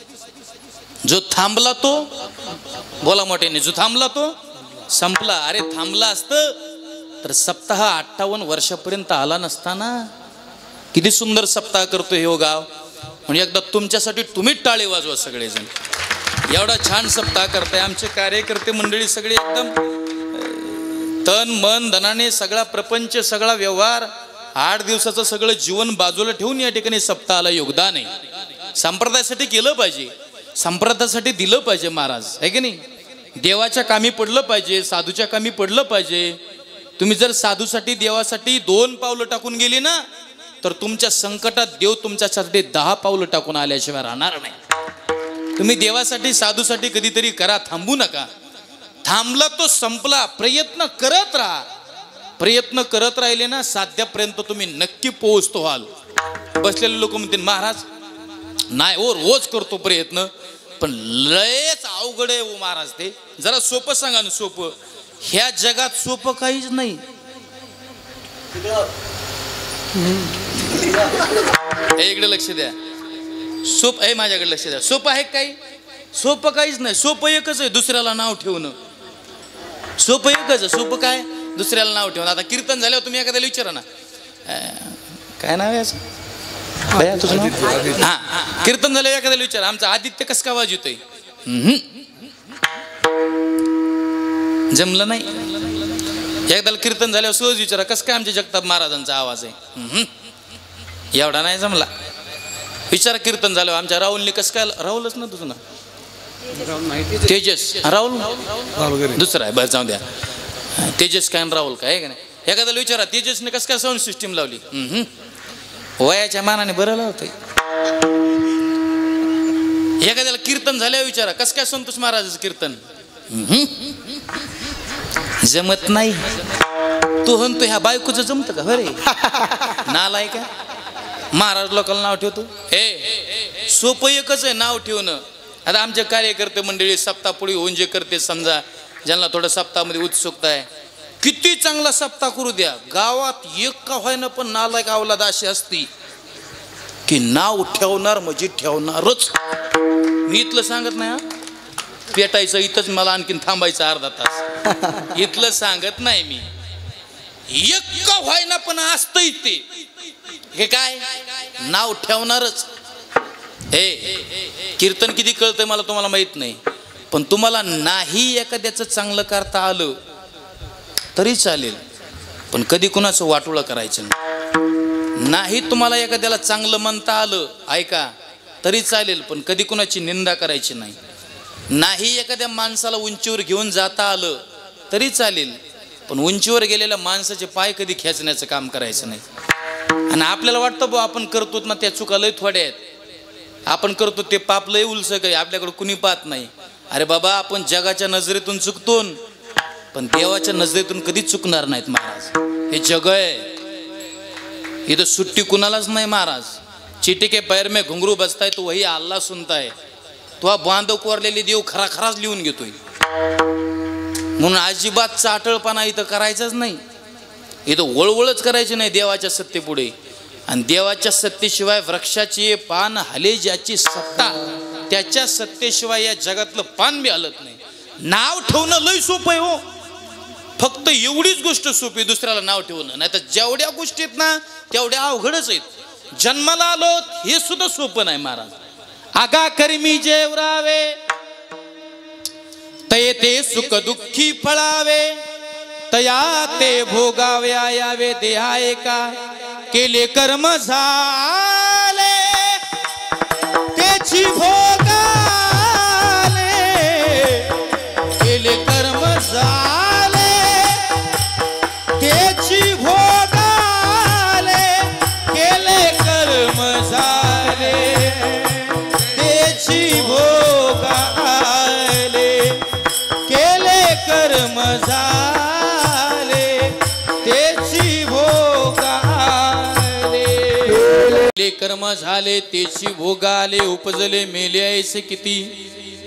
जो थांबला तो, बोला मोठ्याने, जो थांबला तो संपला. अरे थांबला असतं तर सप्ताह 58 वर्षापर्यंत आला नसताना. किती सुंदर सप्ताह करतो हे गाव. म्हणजे एकदा तुमच्यासाठी तुम्हीच टाळे वाजवा सगळेजण. एवढा छान सप्ताह करताय. आमचे कार्यकर्ते मंडळी सगळे एकदम तन मन धनाने, सगळा प्रपंच, सगळा व्यवहार, 8 दिवसाचं सगळं जीवन बाजूला ठेवून या ठिकाणी सप्ताहाला योगदान आहे. संप्रदायासाठी केलं पाहिजे, संप्रदायासाठी दिलं पाहिजे महाराज, आहे की नाही? देवाच्या कामी पडलं पाहिजे, साधूच्या कामी पडलं पाहिजे. तुम्ही जर साधूसाठी देवासाठी 2 पावलं टाकून गेली ना, तर तुमच्या संकटात देव तुमच्यासाठी 10 पावलं टाकून आल्याशिवाय राहणार नाही. तुम्ही देवासाठी साधूसाठी कधीतरी करा, थांबू नका. थांबला तो संपला. प्रयत्न करत राहा. प्रयत्न करत राहिले ना, साध्यापर्यंत तुम्ही नक्की पोहोचतो व्हाल. बसलेले लोक म्हणतील महाराज नाही हो, रोज करतो प्रयत्न, पण लयच अवघड आहे हो महाराज. ते जरा सोपं सांगा ना. सोपं ह्या जगात सोपं काहीच नाही. इकडे लक्ष द्या. सोप आहे, माझ्याकडे लक्ष द्या. सोपं आहे काही? सोपं काहीच नाही. सोपं एकच आहे, दुसऱ्याला नाव ठेवणं. सोपं एकच आहे. सोपं काय? दुसऱ्याला नाव ठेवणं. आता कीर्तन झाल्यावर तुम्ही एखाद्याला विचारा ना, काय नाव आहे असं? हा, कीर्तन झाल्यावर एखाद्याला विचारा, आमचा आदित्य कस का आवाज येतोय? जमलं नाही. एकदा कीर्तन झाल्यावर सहज विचारा, कस काय आमच्या जगताप महाराजांचा आवाज आहे? एवढा नाही जमला. विचारा कीर्तन झाल्यावर आमच्या राहुलने कस काय. राहुलच ना तुझं नाव? तेजस. राहुल दुसरा आहे, बरं जाऊ द्या. तेजस काय राहुल काय आहे का नाही? एखाद्याला विचारा, तेजसने कस काय साऊंड सिस्टीम लावली? वयाच्या मानाने बरं लावतंय. एखाद्याला कीर्तन झाल्यावर विचारा, कस काय संतोष महाराजाचं कीर्तन? जमत नाही. तू म्हणतो ह्या बायकोचं जमतं का? बरे नालाय का महाराज लोकांना नाव ठेवतो. हे सोपं एकच आहे नाव ठेवणं. आता आमचे कार्यकर्ते मंडळी सप्ताहपुढे होऊन जे करते, समजा ज्यांना थोडं सप्ताहामध्ये उत्सुकता आहे, किती चांगला सप्ताह करू द्या. गावात एक का व्हायना पण नालायक अवलाद अशी असती की नाव ठेवणार म्हणजे ठेवणारच. मी इथलं सांगत नाही, हा पेटायचं इथंच, मला आणखीन थांबायचं अर्धा तास. इथलं सांगत नाही मी. एक का व्हायना पण असतंय ते. हे काय? नाव ठेवणारच. हे कीर्तन किती कळतंय मला तुम्हाला माहित नाही, पण तुम्हाला नाही एखाद्याचं चांगलं करता आलं तरी चालेल, पण कधी कुणाचं वाटोळं करायचं नाही. तुम्हाला एखाद्याला चांगलं म्हणता आलं, ऐका, तरी चालेल, पण कधी कुणाची निंदा करायची नाही. नाही एखाद्या माणसाला उंचीवर घेऊन जाता आलं तरी चालेल, पण उंचीवर गेलेल्या माणसाचे पाय कधी खेचण्याचं काम करायचं नाही. आणि आपल्याला वाटतं बा आपण करतो ना त्या चुका लय थोड्या आहेत, आपण करतो ते पाप लय उलसक आहे, आपल्याकडे कुणी पाहत नाही. अरे बाबा, आपण जगाच्या नजरेतून चुकतो पण देवाच्या नजरेतून कधीच चुकणार नाहीत महाराज. हे जग आहे, इथं सुट्टी कुणालाच नाही महाराज. चीटी के पैर में घुंगरू बसताय तो वही अल्लाह सुनताय. तो बांधव कोरलेली देव खरा खराच लिहून घेतोय. म्हणून अजिबात चाटळपणा इथं करायचाच नाही, इथं वळवळच करायची नाही देवाच्या सत्तेपुढे. आणि देवाच्या सत्तेशिवाय वृक्षाची पान हले ज्याची सत्ता, त्याच्या सत्तेशिवाय या जगातलं पान बी हलत नाही. नाव ठेवणं लय सोपं आहे हो, फक्त एवढीच गोष्ट सोपी, दुसऱ्याला नाव ठेवणं. नाही तर जेवढ्या गोष्टी आहेत ना तेवढ्या अवघडच आहेत. जन्माला आलो हे सुद्धा सोपं नाही महाराज. आगा कर्मी जेवरावे तये ते सुख दुःखी फळावे, तया ते भोगाव्या यावे देहा एका. केले कर्म झाले त्याची भोगाले, केले कर्म झाले त्याची भोगाले, केले कर्म झाले त्याची भोगाले, केले कर्म झाले त्याची भोगाले, केले कर्म झाले त्याची भोगाले. उपजले मेले ऐसे किती.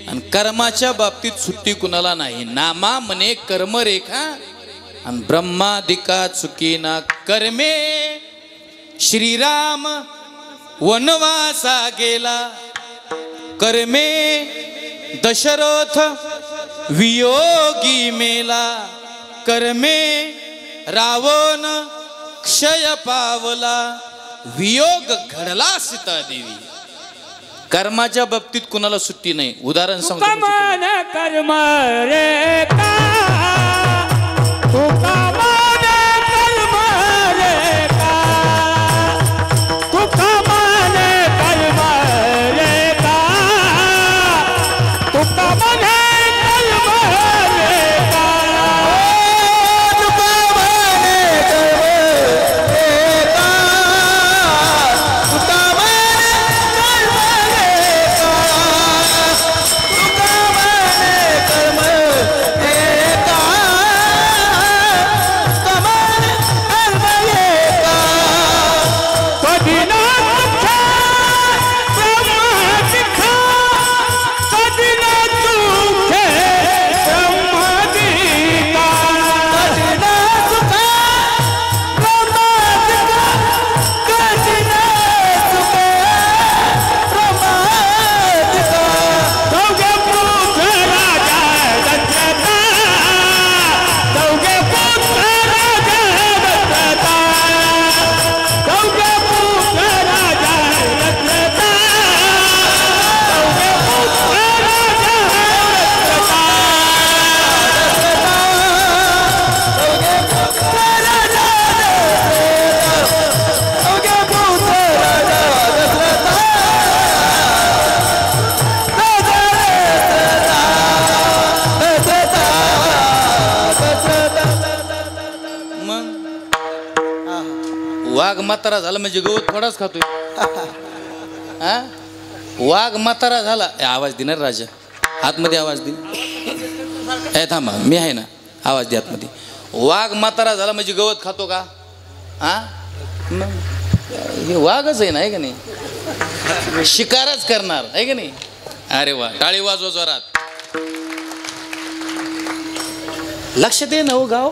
आणि कर्माच्या बाबतीत सुट्टी कुणाला नाही. नामा म्हणे कर्मरेखा आणि ब्रह्मादिका चुकीना कर्मे. श्रीराम वनवासा गेला कर्मे, दशरथ वियोगी मेला कर्मे. रावण क्षय पावला वियोग घडला सीता देवी. कर्माच्या बाबतीत कुणाला सुट्टी नाही. उदाहरण सांगतो.
कर्म रे का तुका माने कर्म रे का, तुका माने कर्म रे का, तुका माने कर्म रे का,
तुका माने कर्म रे का, तुका माने कर्म रे का, तुका माने कर्म रे का, तुका माने कर्म रे का.
कधी ना तुझा ब्रह्म दिखा, कधी ना तुझे ब्रह्म दिखा,
कधी ना तुका ब्रह्म दिखा, कधी ना तुका ब्रह्म दिखा.
दोघे पुत्र राजा दशरथा, दोघे पुत्र राजा दशरथा, दोघे पुत्र राजा दशरथा, दोघे पुत्र राजा
अवघे पुत्र राजा दशरथा,
मग वाघ म्हातारा झाला म्हणजे गवत थोडाच खातोय. हा, वाघ म्हातारा झाला. आवाज देणार राजा, आतमध्ये आवाज दे. ए थांबा, मी आहे ना, आवाज दे आतमध्ये. वाघ म्हातारा झाला म्हणजे गवत खातो का? हा, मग हे वाघच आहे ना, आहे का नाही? शिकारच करणार आहे का नाही? अरे वा, टाळी वाजवा जोरात. लक्षात आहे ना हो गाव.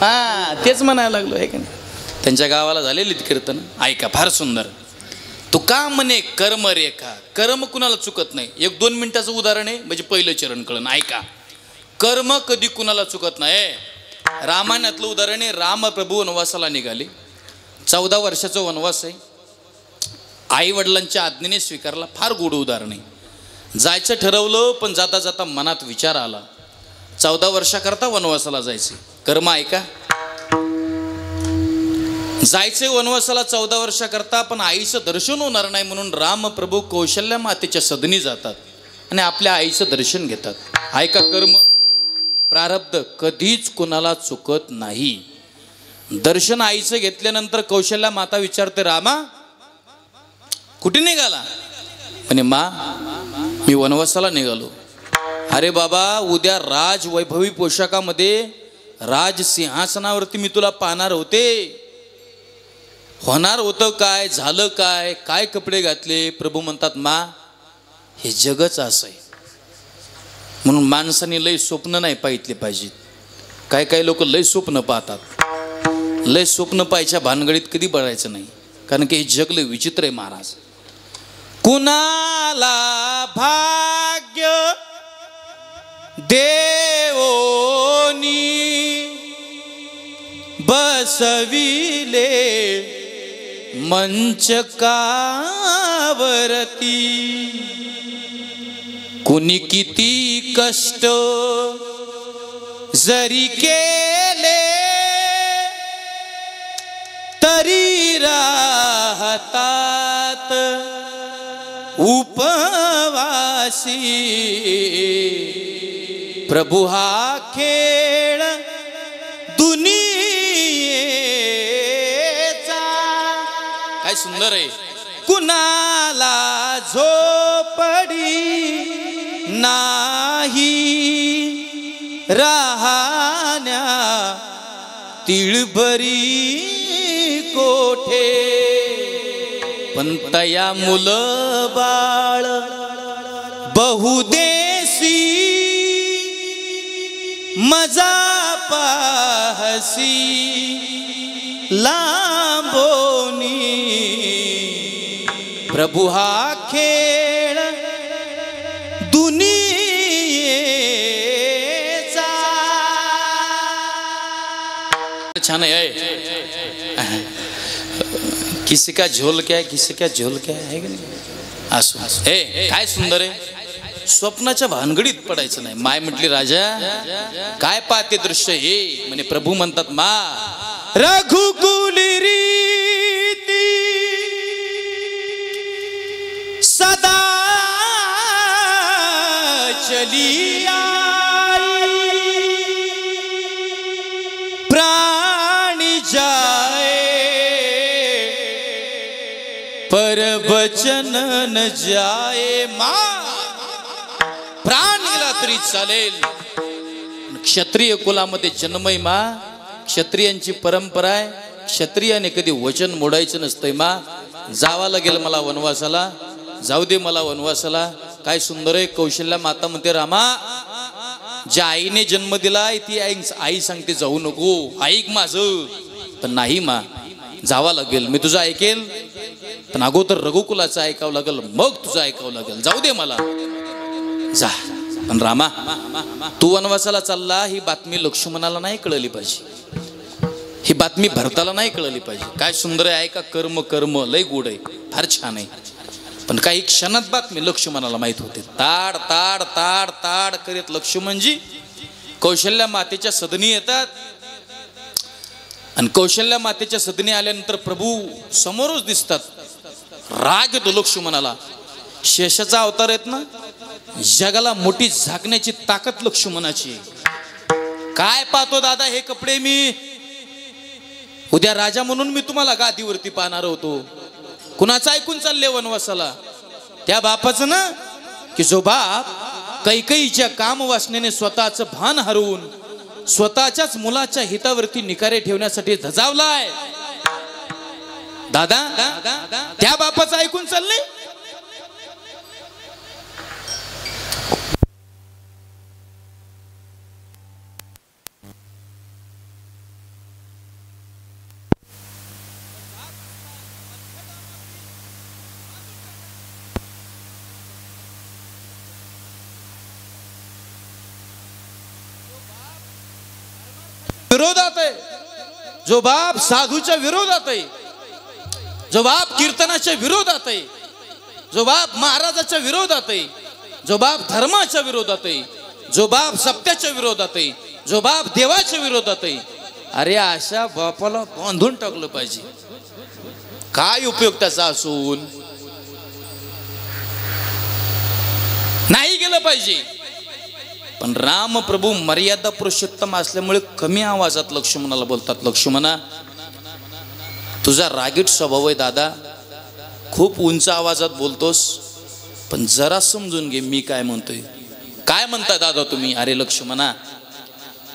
हा, तेच म्हणायला लागलो आहे का नाही. त्यांच्या गावाला झालेली कीर्तन ऐका, फार सुंदर. तुका म्हणे कर्म रेखा, कर्म कुणाला चुकत नाही. 1-2 मिनिटाचं उदाहरण आहे म्हणजे पहिलं चरण कळण. ऐका, कर्म कधी कुणाला चुकत नाही. रामायणातलं उदाहरण आहे. राम प्रभू वनवासाला निघाले. 14 वर्षाचा वनवास आहे. आई वडिलांच्या आज्ञेने स्वीकारला. फार गोड उदाहरण आहे. जायचं ठरवलं पण जाता जाता मनात विचार आला 14 वर्षाकरता वनवासाला जायचे. कर्म ऐका, जायचे वनवासाला 14 वर्षाकरता, पण आईचं दर्शन होणार नाही म्हणून रामप्रभू कौशल्या मातेच्या सदनी जातात आणि आपल्या आईचं दर्शन घेतात. ऐका कर्म. प्रारब्ध कधीच कुणाला चुकत नाही. दर्शन आईचं घेतल्यानंतर कौशल्या माता विचारते, रामा कुठे निघाला? म्हणे मा मी वनवासाला निघालो. अरे बाबा, उद्या राज वैभवी पोशाखामध्ये राज सिंहासनावरती मी तुला पाहणार होते. होणार होतं काय, झालं काय, काय कपडे घातले? प्रभू म्हणतात मा हे जगच असं आहे. म्हणून माणसाने लय स्वप्न नाही पाहितले पाहिजेत. काय काय लोक लय स्वप्न पाहतात. लय स्वप्न पाहायच्या भानगडीत कधी बघायचं नाही, कारण की हे जग लय विचित्र आहे महाराज. कुणाला भाग्य देवोनी बसविले मंचकावरती, कुणी किती कष्ट जरी केले तरी राहतात उपवासी. प्रभू हा खेळ दुनियेचा. काय सुंदर आहे. कुणाला झोपडी नाही राहण्या तिळभरी कोठे, पण तया मुलं बाळ बहुदेशी मजा पाहसी लांबोनी. प्रभू हा खेळ दुनियेचा. छान आहे. किसी का झोल क्या है, किसी का झोल क्या है की नाही? असो हे काय सुंदर आहे. स्वप्नाच्या भानगडीत पडायचं नाही. माय म्हटली राजा काय पाहते दृश्य हे? म्हणे प्रभू म्हणतात मा रघुकुल रीती सदा चली आई, प्राणी जाए पर वचन न जाए. मा प्राण गेला तरी चालेल, क्षत्रिय कुलामध्ये जन्मय मा. क्षत्रियांची परंपरा आहे, क्षत्रियाने कधी वचन मोडायचं नसतंय मा. जावा लागेल मला वनवासाला, जाऊ दे मला वनवासाला. काय सुंदर आहे. कौशल्या माता म्हणते रामा ज्या आईने जन्म दिलाय ती आई सांगते जाऊ नको, ऐक माझं. पण नाही मा, जावा लागेल. मी तुझं ऐकेल, पण अगोदर रघुकुलाचं ऐकावं लागेल, मग तुझं ऐकावं लागेल. जाऊ दे मला, जा. पण रामा तू वनवासाला चालला ही बातमी लक्ष्मणाला नाही कळली पाहिजे. ही बातमी भरताला नाही कळली पाहिजे. काय सुंदर आहे. ऐका, कर्म कर्म लय गोड आहे, फार छान आहे. पण काही क्षणात बातमी लक्ष्मणाला माहित होते. ताड ताड ताड ताड करीत लक्ष्मणजी कौशल्या मातेच्या सदनी येतात. आणि कौशल्या मातेच्या सदनी आल्यानंतर प्रभू समोरच दिसतात. राग येतो लक्ष्मणाला. शेषाचा अवतार आहेत ना, जगाला मोठी झाकण्याची ताकद लक्ष्मणाची. काय पाहतो दादा हे कपडे मी? उद्या राजा म्हणून मी तुम्हाला गादीवरती पाहणार होतो. कुणाचं ऐकून चालले वनवासाला? त्या बापाचं ना, की जो बाप कैकईच्या काम वासनेने स्वतःचं भान हरवून स्वतःच्याच मुलाच्या हितावरती निकारे ठेवण्यासाठी धजावलाय. दादा त्या बापाचं ऐकून चालले? विरोधात आहे, जो बाप साधूच्या विरोधात आहे, जो बाप कीर्तनाच्या विरोधात आहे, जो बाप महाराजाच्या विरोधात आहे, जो बाप धर्माच्या विरोधात आहे, जो बाप सत्याच्या विरोधात आहे, जो बाप देवाच्या विरोधात आहे. अरे अशा बापाला बांधून टाकलं पाहिजे. काय उपयोग त्याचा असून? नाही गेलं पाहिजे. पण राम प्रभू मर्यादा पुरुषोत्तम असल्यामुळे कमी आवाजात लक्ष्मणाला बोलतात, लक्ष्मणा तुझा रागीट स्वभाव आहे दादा, खूप उंच आवाजात बोलतोस, पण जरा समजून घे मी काय म्हणतोय. काय म्हणता दादा तुम्ही? अरे लक्ष्मणा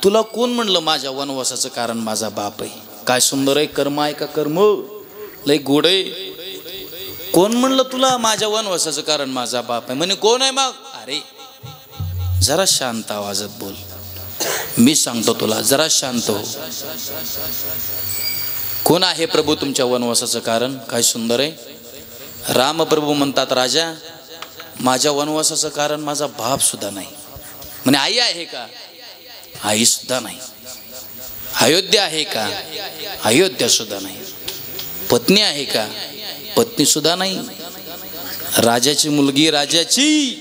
तुला कोण म्हणलं माझ्या वनवासाचं कारण माझा बाप आहे? काय सुंदर आहे कर्म आहे का कर्म, लय गोड आहे. कोण म्हणलं तुला माझ्या वनवासाचं कारण माझा बाप आहे? म्हणे कोण आहे मग? अरे जरा शांत आवाजात बोल, मी सांगतो तुला, जरा शांत हो. कोण आहे प्रभू तुमच्या वनवासाचं कारण? काय सुंदर आहे. रामप्रभू म्हणतात राजा माझ्या वनवासाचं कारण माझा बाप सुद्धा नाही. म्हणे आई आहे का? आई सुद्धा नाही. अयोध्या आहे का? अयोध्या सुद्धा नाही. पत्नी आहे का? पत्नी सुद्धा नाही. राजाची मुलगी राजाची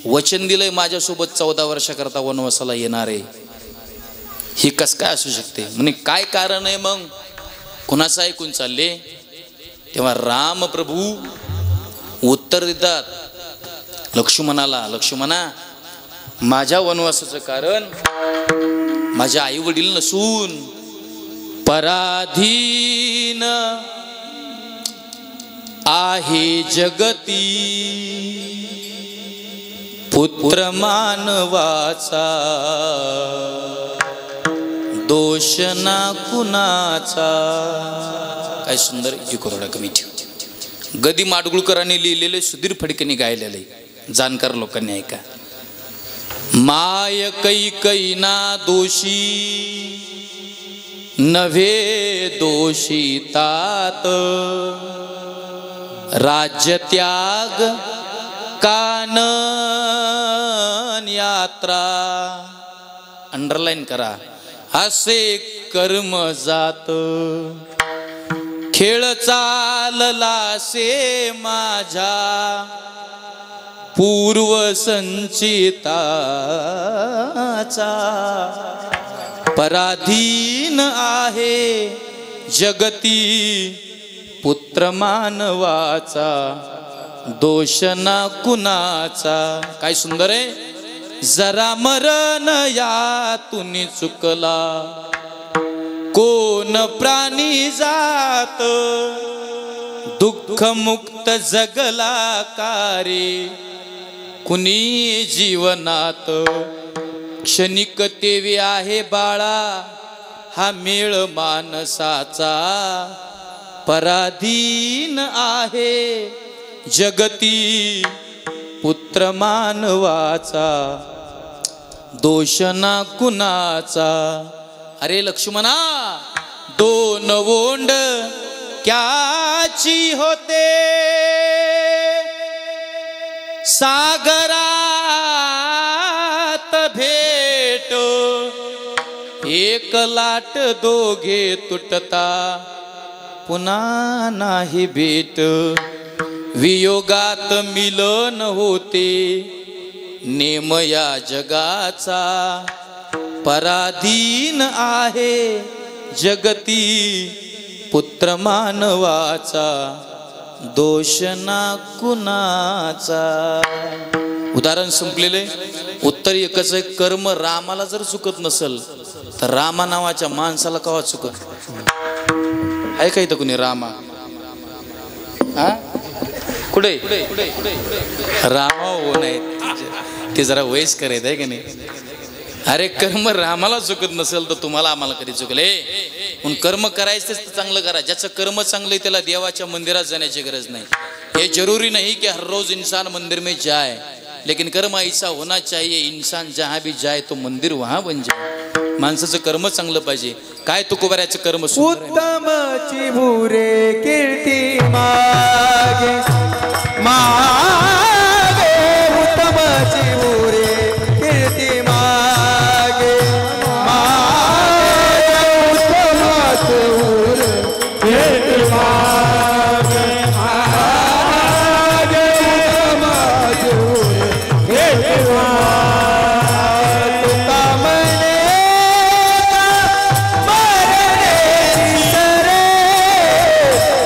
वचन दिलंय माझ्यासोबत 14 वर्षाकरता वनवासाला येणार आहे, ही कस काय असू शकते? म्हणे काय कारण आहे मग? कुणाचं ऐकून चालले? तेव्हा राम प्रभू उत्तर देतात लक्ष्मणाला, लक्ष्मणा माझ्या वनवासाचं कारण माझ्या आई वडील नसून पराधीन आहे जगती पुत्र मानवाचा, दोष ना कुणाचा. काय सुंदर जी कोरडा कमी ठेव. गदी माडगुळकरांनी लिहिलेले, सुधीर फडकेंनी गायलेले, जाणकार लोकांनी ऐका. माय कै ना दोषी नव्हे दोषी तात, राज्य त्याग कानन यात्रा. अंडरलाईन करा. असे कर्म जात खेळ चालला से माझ्या पूर्व संचिताचा, पराधीन आहे जगती पुत्र मानवाचा, दोष ना कुणाचा. काय सुंदर आहे. जरा मरण यातून चुकला कोण प्राणी जात, दुःख मुक्त जगला कारे कुणी जीवनात. क्षणिक तेवी आहे बाळा हा मेळ मानसाचा, पराधीन आहे जगती पुत्र मानवाचा, दोष ना कुणाचा. अरे लक्ष्मणा दोन वोंड क्याची होते सागरात भेट, एक लाट दोघे तुटता पुन्हा नाही भेट. वियोगात मिलन होते नेम या जगाचा, पराधीन आहे जगती पुत्र मानवाचा, दोष ना कुणाचा. उदाहरण संपलेले. उत्तर एकच आहे. कर्म रामाला जर चुकत नसल तर रामा नावाच्या माणसाला कवा चुकत आहे का? इथं कुणी रामा? हा कुठे रामा हो नाही, ते जरा वयस्कर आहेत आहे का नाही? अरे कर्म रामाला चुकत नसेल तर तुम्हाला आम्हाला कधी चुकले? म्हणून कर्म करायचं तर चांगलं करा. ज्याचं कर्म चांगलं आहे त्याला देवाच्या मंदिरात जाण्याची गरज नाही. ये जरूरी नहीं कि हर रोज इंसान मंदिर में जाए, लेकिन कर्म ऐसा होना चाहिए इंसान जहां भी जाए तो मंदिर वहां बन जाए. माणसाचं कर्म चांगलं पाहिजे. काय तुकोबाऱ्याचं कर्म?
उत्तमची बुरे कीर्ती मागे मागे, उत्तमची बुरे कीर्ती मागे मागे, उत्तमची बुरे कीर्ती मागे मागे, उत्तमची बुरे कीर्ती मागे.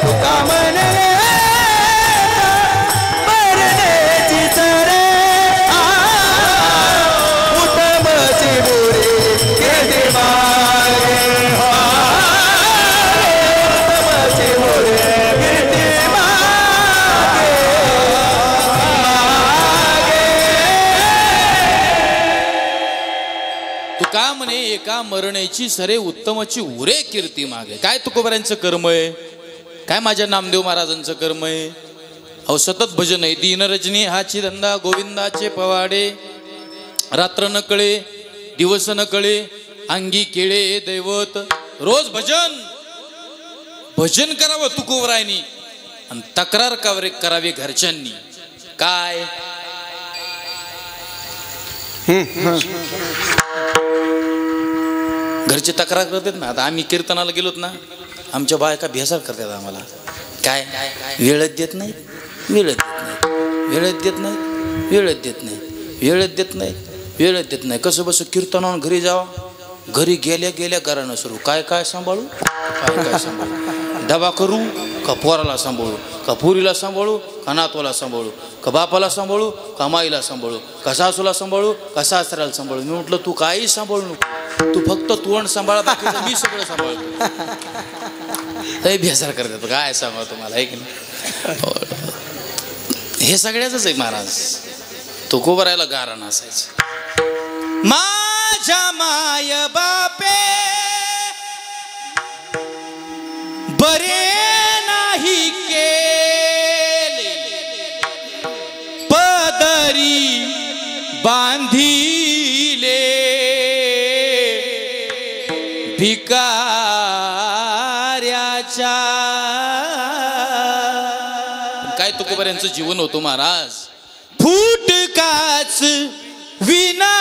तुका म्हणे
एका म्हणे एका मरण्याची सरे उत्तमाची उरे कीर्ती मागे. काय तुकोबारांचं कर्म आहे, काय माझ्या नामदेव महाराजांचं कर्म आहे. अहो सतत भजन आहे. दिन रजनी हाची धंदा गोविंदाचे पवाडे. रात्र न कळे दिवस न कळे अंगी केळे दैवत. रोज भजन भजन करावं तुकोबरायांनी आणि तक्रार करावी घरच्यांनी. काय घरचे तक्रार करतात ना. आता आम्ही कीर्तनाला गेलोत ना, आमच्या बायका भेसाळ करतात आम्हाला. काय वेळच देत नाही, वेळच देत नाही, वेळच देत नाही, वेळच देत नाही, वेळच देत नाही, वेळच देत नाही. कसं बस कीर्तनावर घरी जावा, घरी गेल्या गेल्या घरानं सुरू काय काय सांभाळू, काय काय सांभाळू, डबा करू का पोराला सांभाळू, का पुरीला सांभाळू का नातवाला सांभाळू, का बापाला सांभाळू का माईला सांभाळू, का सासूला सांभाळू का सासऱ्याला सांभाळू. मी म्हटलं तू काही सांभाळू नको, तू फक्त तोंड सांभाळ, मी सगळं सांभाळतो. लय बेजार करतात. काय सांगा तुम्हाला आहे की नाही. हे सगळ्याच आहे महाराज. तुकोबारायला गारण असायचं. माझ्या माय बापे बरे नाही केले, पदरी बांधिले भिकाऱ्याच्या. काय तुकोबारायांचं जीवन होतं महाराज. फुटकाच विना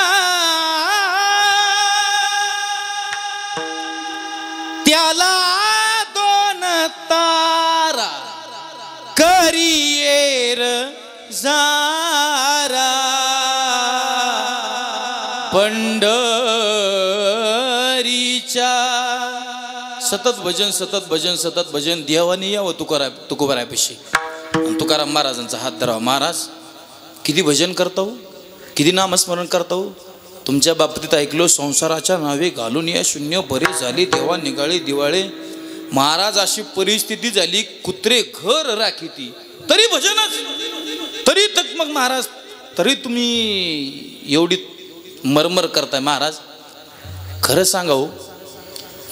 त्याला दोन तारा करियर जारा. पंढरीच्या सतत भजन सतत भजन सतत भजन. देवाने यावं तुकोबारायापाशी आणि तुकाराम महाराजांचा हात धरावा. महाराज किती भजन करता हो, किती नामस्मरण करता हो. तुमच्या बाबतीत ऐकलो संसाराच्या नावे घालून या शून्य बरे झाले देवा निघाले दिवाळे. महाराज अशी परिस्थिती झाली कुत्रे घर राखीती तरी भजनच, तरी तक मग महाराज तरी तुम्ही एवढी मरमर करताय. महाराज खरं सांगा हो,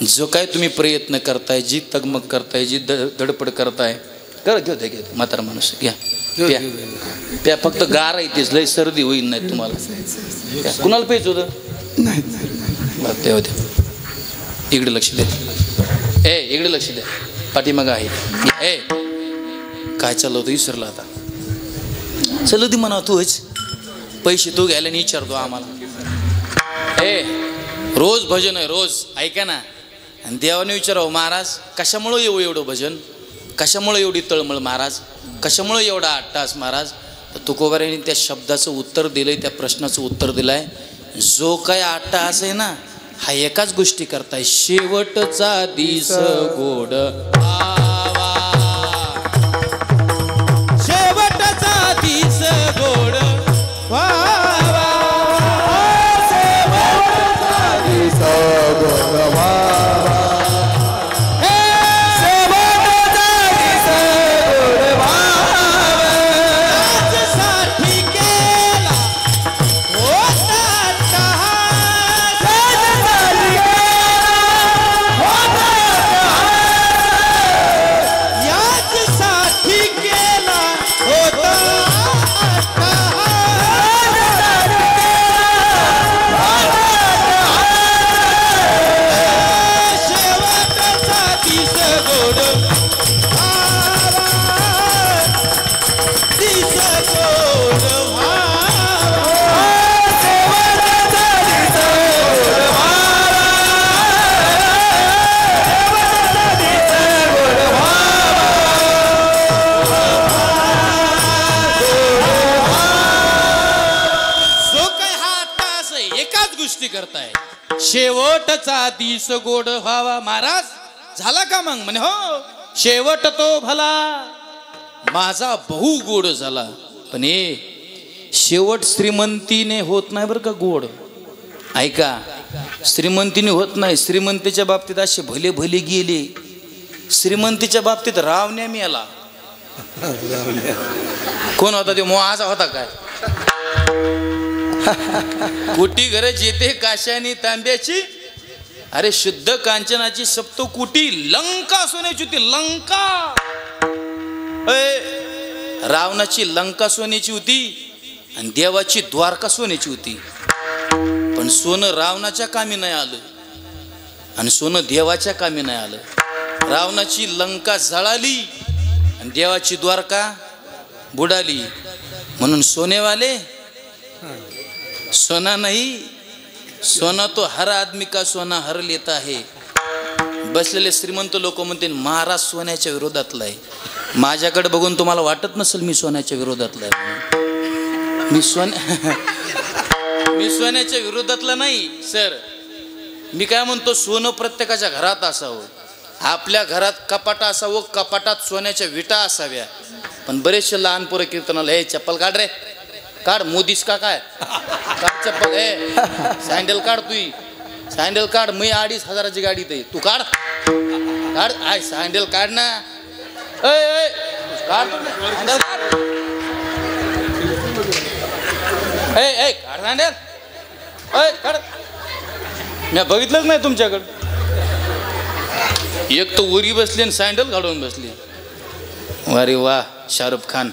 जो काय तुम्ही प्रयत्न करताय, जी तगमग करताय, जी धडपड करताय, करा घेऊ द्या म्हातारा माणूस घ्या प्या प्या. फक्त गार आहे तेच, लय सर्दी होईल नाही तुम्हाला. कुणाला प्यायचं होतं ते होते. इकडे लक्ष द्या, इकडे लक्ष द्या, पाठीमागं आहे. काय चाललं होतं विसरलं आता. चल ती म्हणा तूच पैसे तू घ्यायला नाही विचारतो आम्हाला. रोज भजन आहे रोज, ऐका ना. आणि देवाने विचारावं महाराज कशामुळं येऊ एवढं भजन, कशामुळं एवढी तळमळ महाराज, कशामुळं एवढा 8 तास महाराज. तर तुकोबारायांनी त्या शब्दाचं उत्तर दिलंय, त्या प्रश्नाचं उत्तर दिलंय. जो काय 8 तास आहे ना, हा एकाच गोष्टी करताय. शेवटचा दिस गोड व्हावा, शेवटचा दिस गोड व्हावा,
शेवटचा दिस गोड व्हावा, शेवटचा दिस गोड व्हावा.
साठी केला होता टहास, याचसाठी केला होता शेवटचा दिस गोड व्हावा, दिस गोड व्हावा,
शेवटचा दिस गोड व्हावा, शेवटचा दिस गोड
जो काय हा तास आहे एकाच गोष्टी करताय. शेवटचा दिस गोड व्हावा. महाराज झाला का मग म्हणे हो शेवट तो भला माझा बहु गोड झाला. पण शेवट श्रीमंतीने होत नाही बरं का गोड. ऐका, श्रीमंतीने होत नाही. श्रीमंतीच्या बाबतीत असे भले भले गेले. श्रीमंतीच्या बाबतीत रावण्या मिळाला. कोण होता ते मोहाचा होता काय. कोटी गरज येते काशानी तांब्याची, अरे शुद्ध कांचनाची सप्तकोटी लंका सोन्याची होती. लंका रावणाची लंका सोन्याची होती आणि देवाची द्वारका सोन्याची होती. पण सोनं रावणाच्या कामी नाही आलं आणि सोनं देवाच्या कामी नाही आलं. रावणाची लंका जळाली आणि देवाची द्वारका बुडाली. म्हणून सोनेवाले सोना नहीं, सोना तो हर आदमी का सोना हर लेता है. बसलेले श्रीमंत लोक म्हणते महाराज सोन्याच्या विरोधातला आहे. माझ्याकडे बघून तुम्हाला वाटत नसेल मी सोन्याच्या विरोधातला आहे. मी सोन्याच्या विरोधातला नाही सर. मी काय म्हणतो, सोनं प्रत्येकाच्या घरात असावं. आपल्या घरात कपाट असावं, कपाटात सोन्याच्या विटा असाव्या. पण बरेचसे लहान पोरं कीर्तनाला, हे चप्पल काढ रे, काढ, मोदीस का काय, काढ चप्पल, हे सँडल काढ, तू सँडल काढ, मी 2,500ची गाडी ते तू काढ, काढ आय सँडल काढ ना, काढ सँडल काढ, काढ सँडल, काढ. मी बघितलंच नाही तुमच्याकडं. एक तर उरी बसली आणि सँडल काढून बसली. अरे वा शाहरुख खान.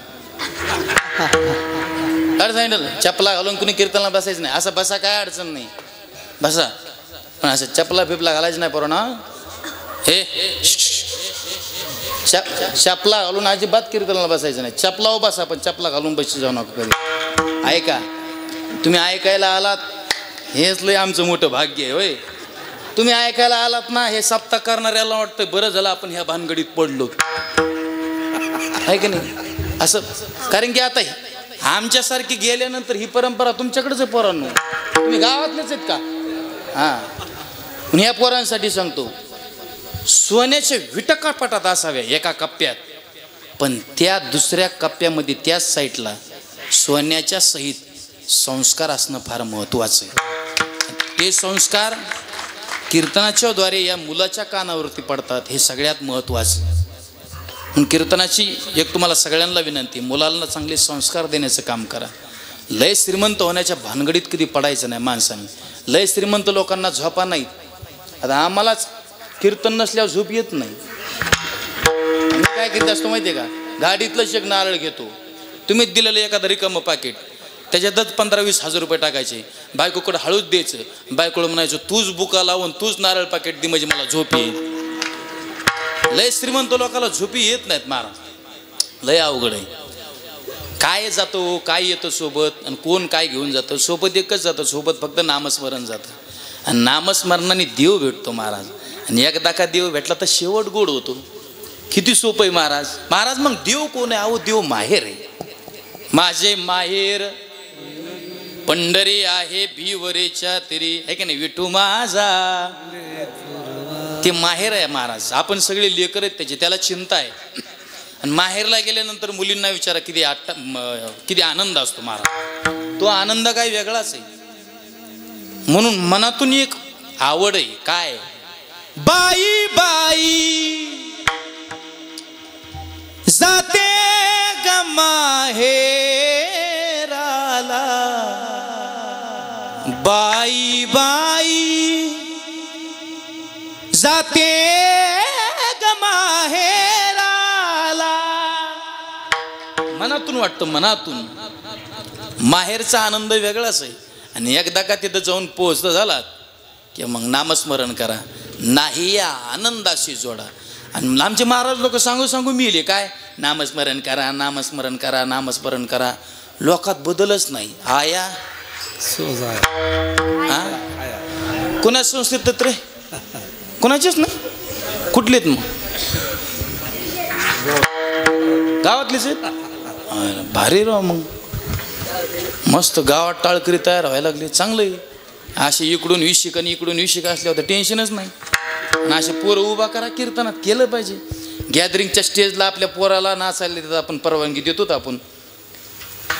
काढ सँडल. चपला घालून कुणी कीर्तनला बसायचं नाही. असं बसा काय अडचण नाही, बसा. पण असं चपला फिपला घालायचं नाही पोरं ना. हे चपला घालून अजिबात कीर्तनाला बसायचं नाही. चपला बसा पण चपला घालून बसची जाऊ नका कधी. ऐका, तुम्ही ऐकायला आलात हेच लय आमचं मोठं भाग्य आहे. होय, तुम्ही ऐकायला आलात ना, हे सप्ताह करणाऱ्याला वाटतं बरं झालं आपण ह्या भानगडीत पडलो, आहे का नाही असं. कारण की आता आमच्यासारखी गेल्यानंतर ही परंपरा तुमच्याकडेच आहे पोरांनो. तुम्ही गावातलेच आहेत का? हां, पण ह्या पोरांसाठी सांगतो, सोन्याच्या विटकापाटात असाव्या एका कप्प्यात, पण त्या दुसऱ्या कप्प्यामध्ये त्याच साईडला सोन्याच्या सहित संस्कार असणं फार महत्त्वाचं आहे. ते संस्कार कीर्तनाच्या द्वारे या मुलाच्या कानावरती पडतात, हे सगळ्यात महत्त्वाचं. कीर्तनाची एक तुम्हाला सगळ्यांना विनंती, मुलांना चांगले संस्कार देण्याचं काम करा. लय श्रीमंत होण्याच्या भानगडीत कधी पडायचं नाही माणसाने. लय श्रीमंत लोकांना झोपा नाहीत. आता आम्हालाच कीर्तन नसल्यावर झोप येत नाही. मी काय करीत असतो माहिती आहे का, गाडीतलंच एक नारळ घेतो, तुम्हीच दिलेलं एखादं रिकामं पाकिट, त्याच्यातच 15-20 हजार रुपये टाकायचे, बायकोकडे हळूच द्यायचं, बायकोकडे म्हणायचं तूच बुका लावून तूच नारळ पाकिट दे म्हणजे मला झोप येईल. लय श्रीमंत लोकांना झोपी येत नाहीत महाराज, लय अवघड आहे. काय जातो काय येतं सोबत आणि कोण काय घेऊन जातं, सोबत एकच जातं, सोबत फक्त नामस्मरण जातं. आणि नामस्मरणाने देव भेटतो महाराज. आणि एकदा का देव भेटला तर शेवट गोड होतो. किती सोपं आहे महाराज. महाराज मग देव कोण आहे? अहो देव माहेर आहे. माझे माहेर पंढरी आहे भिवरेच्या तिरी, आहे की नाही, विठू माझा, ते माहेर आहे महाराज. आपण सगळे लेकर आहेत त्याचे, त्याला चिंता आहे. आणि माहेरला गेल्यानंतर मुलींना विचारा किती आनंद असतो महाराज. तो आनंद काय वेगळाच आहे. म्हणून मनातून एक आवड आहे. काय? बाई बाई जाते ग माहेराला, बाई बाई जाते ग माहेराला. मनातून वाटतं, मनातून. माहेरचा आनंद वेगळाच आहे. आणि एकदा का तिथं जाऊन पोहोचता झालात की मग नामस्मरण करा, नाही या आनंदाशी जोडा. आणि आमचे महाराज लोक सांगू मिळले काय, नामस्मरण करा, नामस्मरण करा, नामस्मरण करा. लोकात बदलच नाही. आया कोणा संस्कृत रे, कोणाचेच नाही. कुठलेत मग? गावातलेच आहेत. भारी राव, मग मस्त गावात टाळकरी तयार व्हायला लागले. चांगलं आहे. असे इकडून विशिक आणि इकडून विशिक असल्यावर तर टेन्शनच नाही. आणि असे पोरं उभा करा, कीर्तनात केलं पाहिजे. गॅदरिंगच्या स्टेजला आपल्या पोराला नाचायला देतात, आपण परवानगी देतो. आपण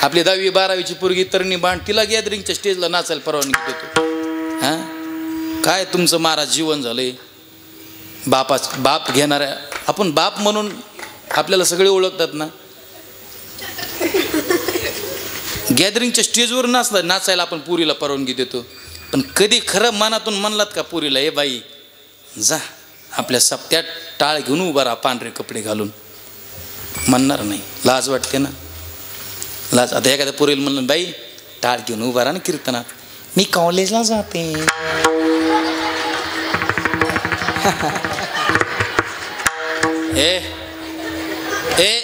आपली 10वी-12वीची पोरगी तरणी बाण, तिला गॅदरिंगच्या स्टेजला नाचायला परवानगी देतो. हां, काय तुमचं महाराज जीवन झालंय. बाप घेणाऱ्या, आपण बाप म्हणून आपल्याला सगळे ओळखतात ना. गॅदरिंगच्या स्टेजवर नाचायला आपण पुरीला परवानगी देतो, पण कधी खरं मनातून म्हणलात का पुरीला, ए बाई जा आपल्या सप्त्यात टाळ घेऊन उभा राहा पांढरे कपडे घालून? म्हणणार नाही, लाज वाटते ना, लाज. आता एखाद्या पुरीला म्हणलं बाई टाळ घेऊन उभा राहा ना कीर्तनात, मी कॉलेजला जाते. ए